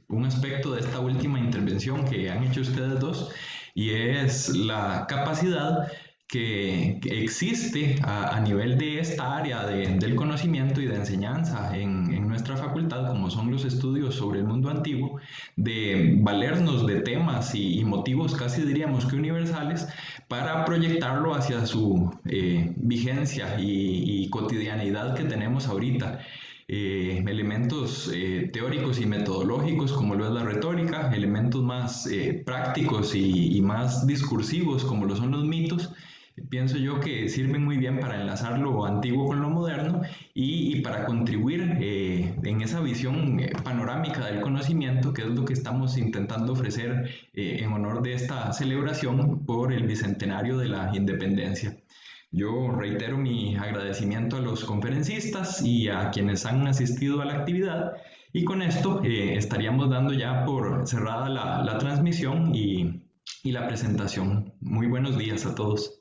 un aspecto de esta última intervención que han hecho ustedes dos y es la capacidad que existe a nivel de esta área del conocimiento y de enseñanza en nuestra facultad, como son los estudios sobre el mundo antiguo, de valernos de temas y motivos casi diríamos que universales para proyectarlo hacia su vigencia y cotidianidad que tenemos ahorita. Elementos teóricos y metodológicos como lo es la retórica, elementos más prácticos y más discursivos como lo son los mitos. Pienso yo que sirven muy bien para enlazar lo antiguo con lo moderno y para contribuir en esa visión panorámica del conocimiento, que es lo que estamos intentando ofrecer en honor de esta celebración por el bicentenario de la independencia. Yo reitero mi agradecimiento a los conferencistas y a quienes han asistido a la actividad y con esto estaríamos dando ya por cerrada la transmisión y la presentación. Muy buenos días a todos.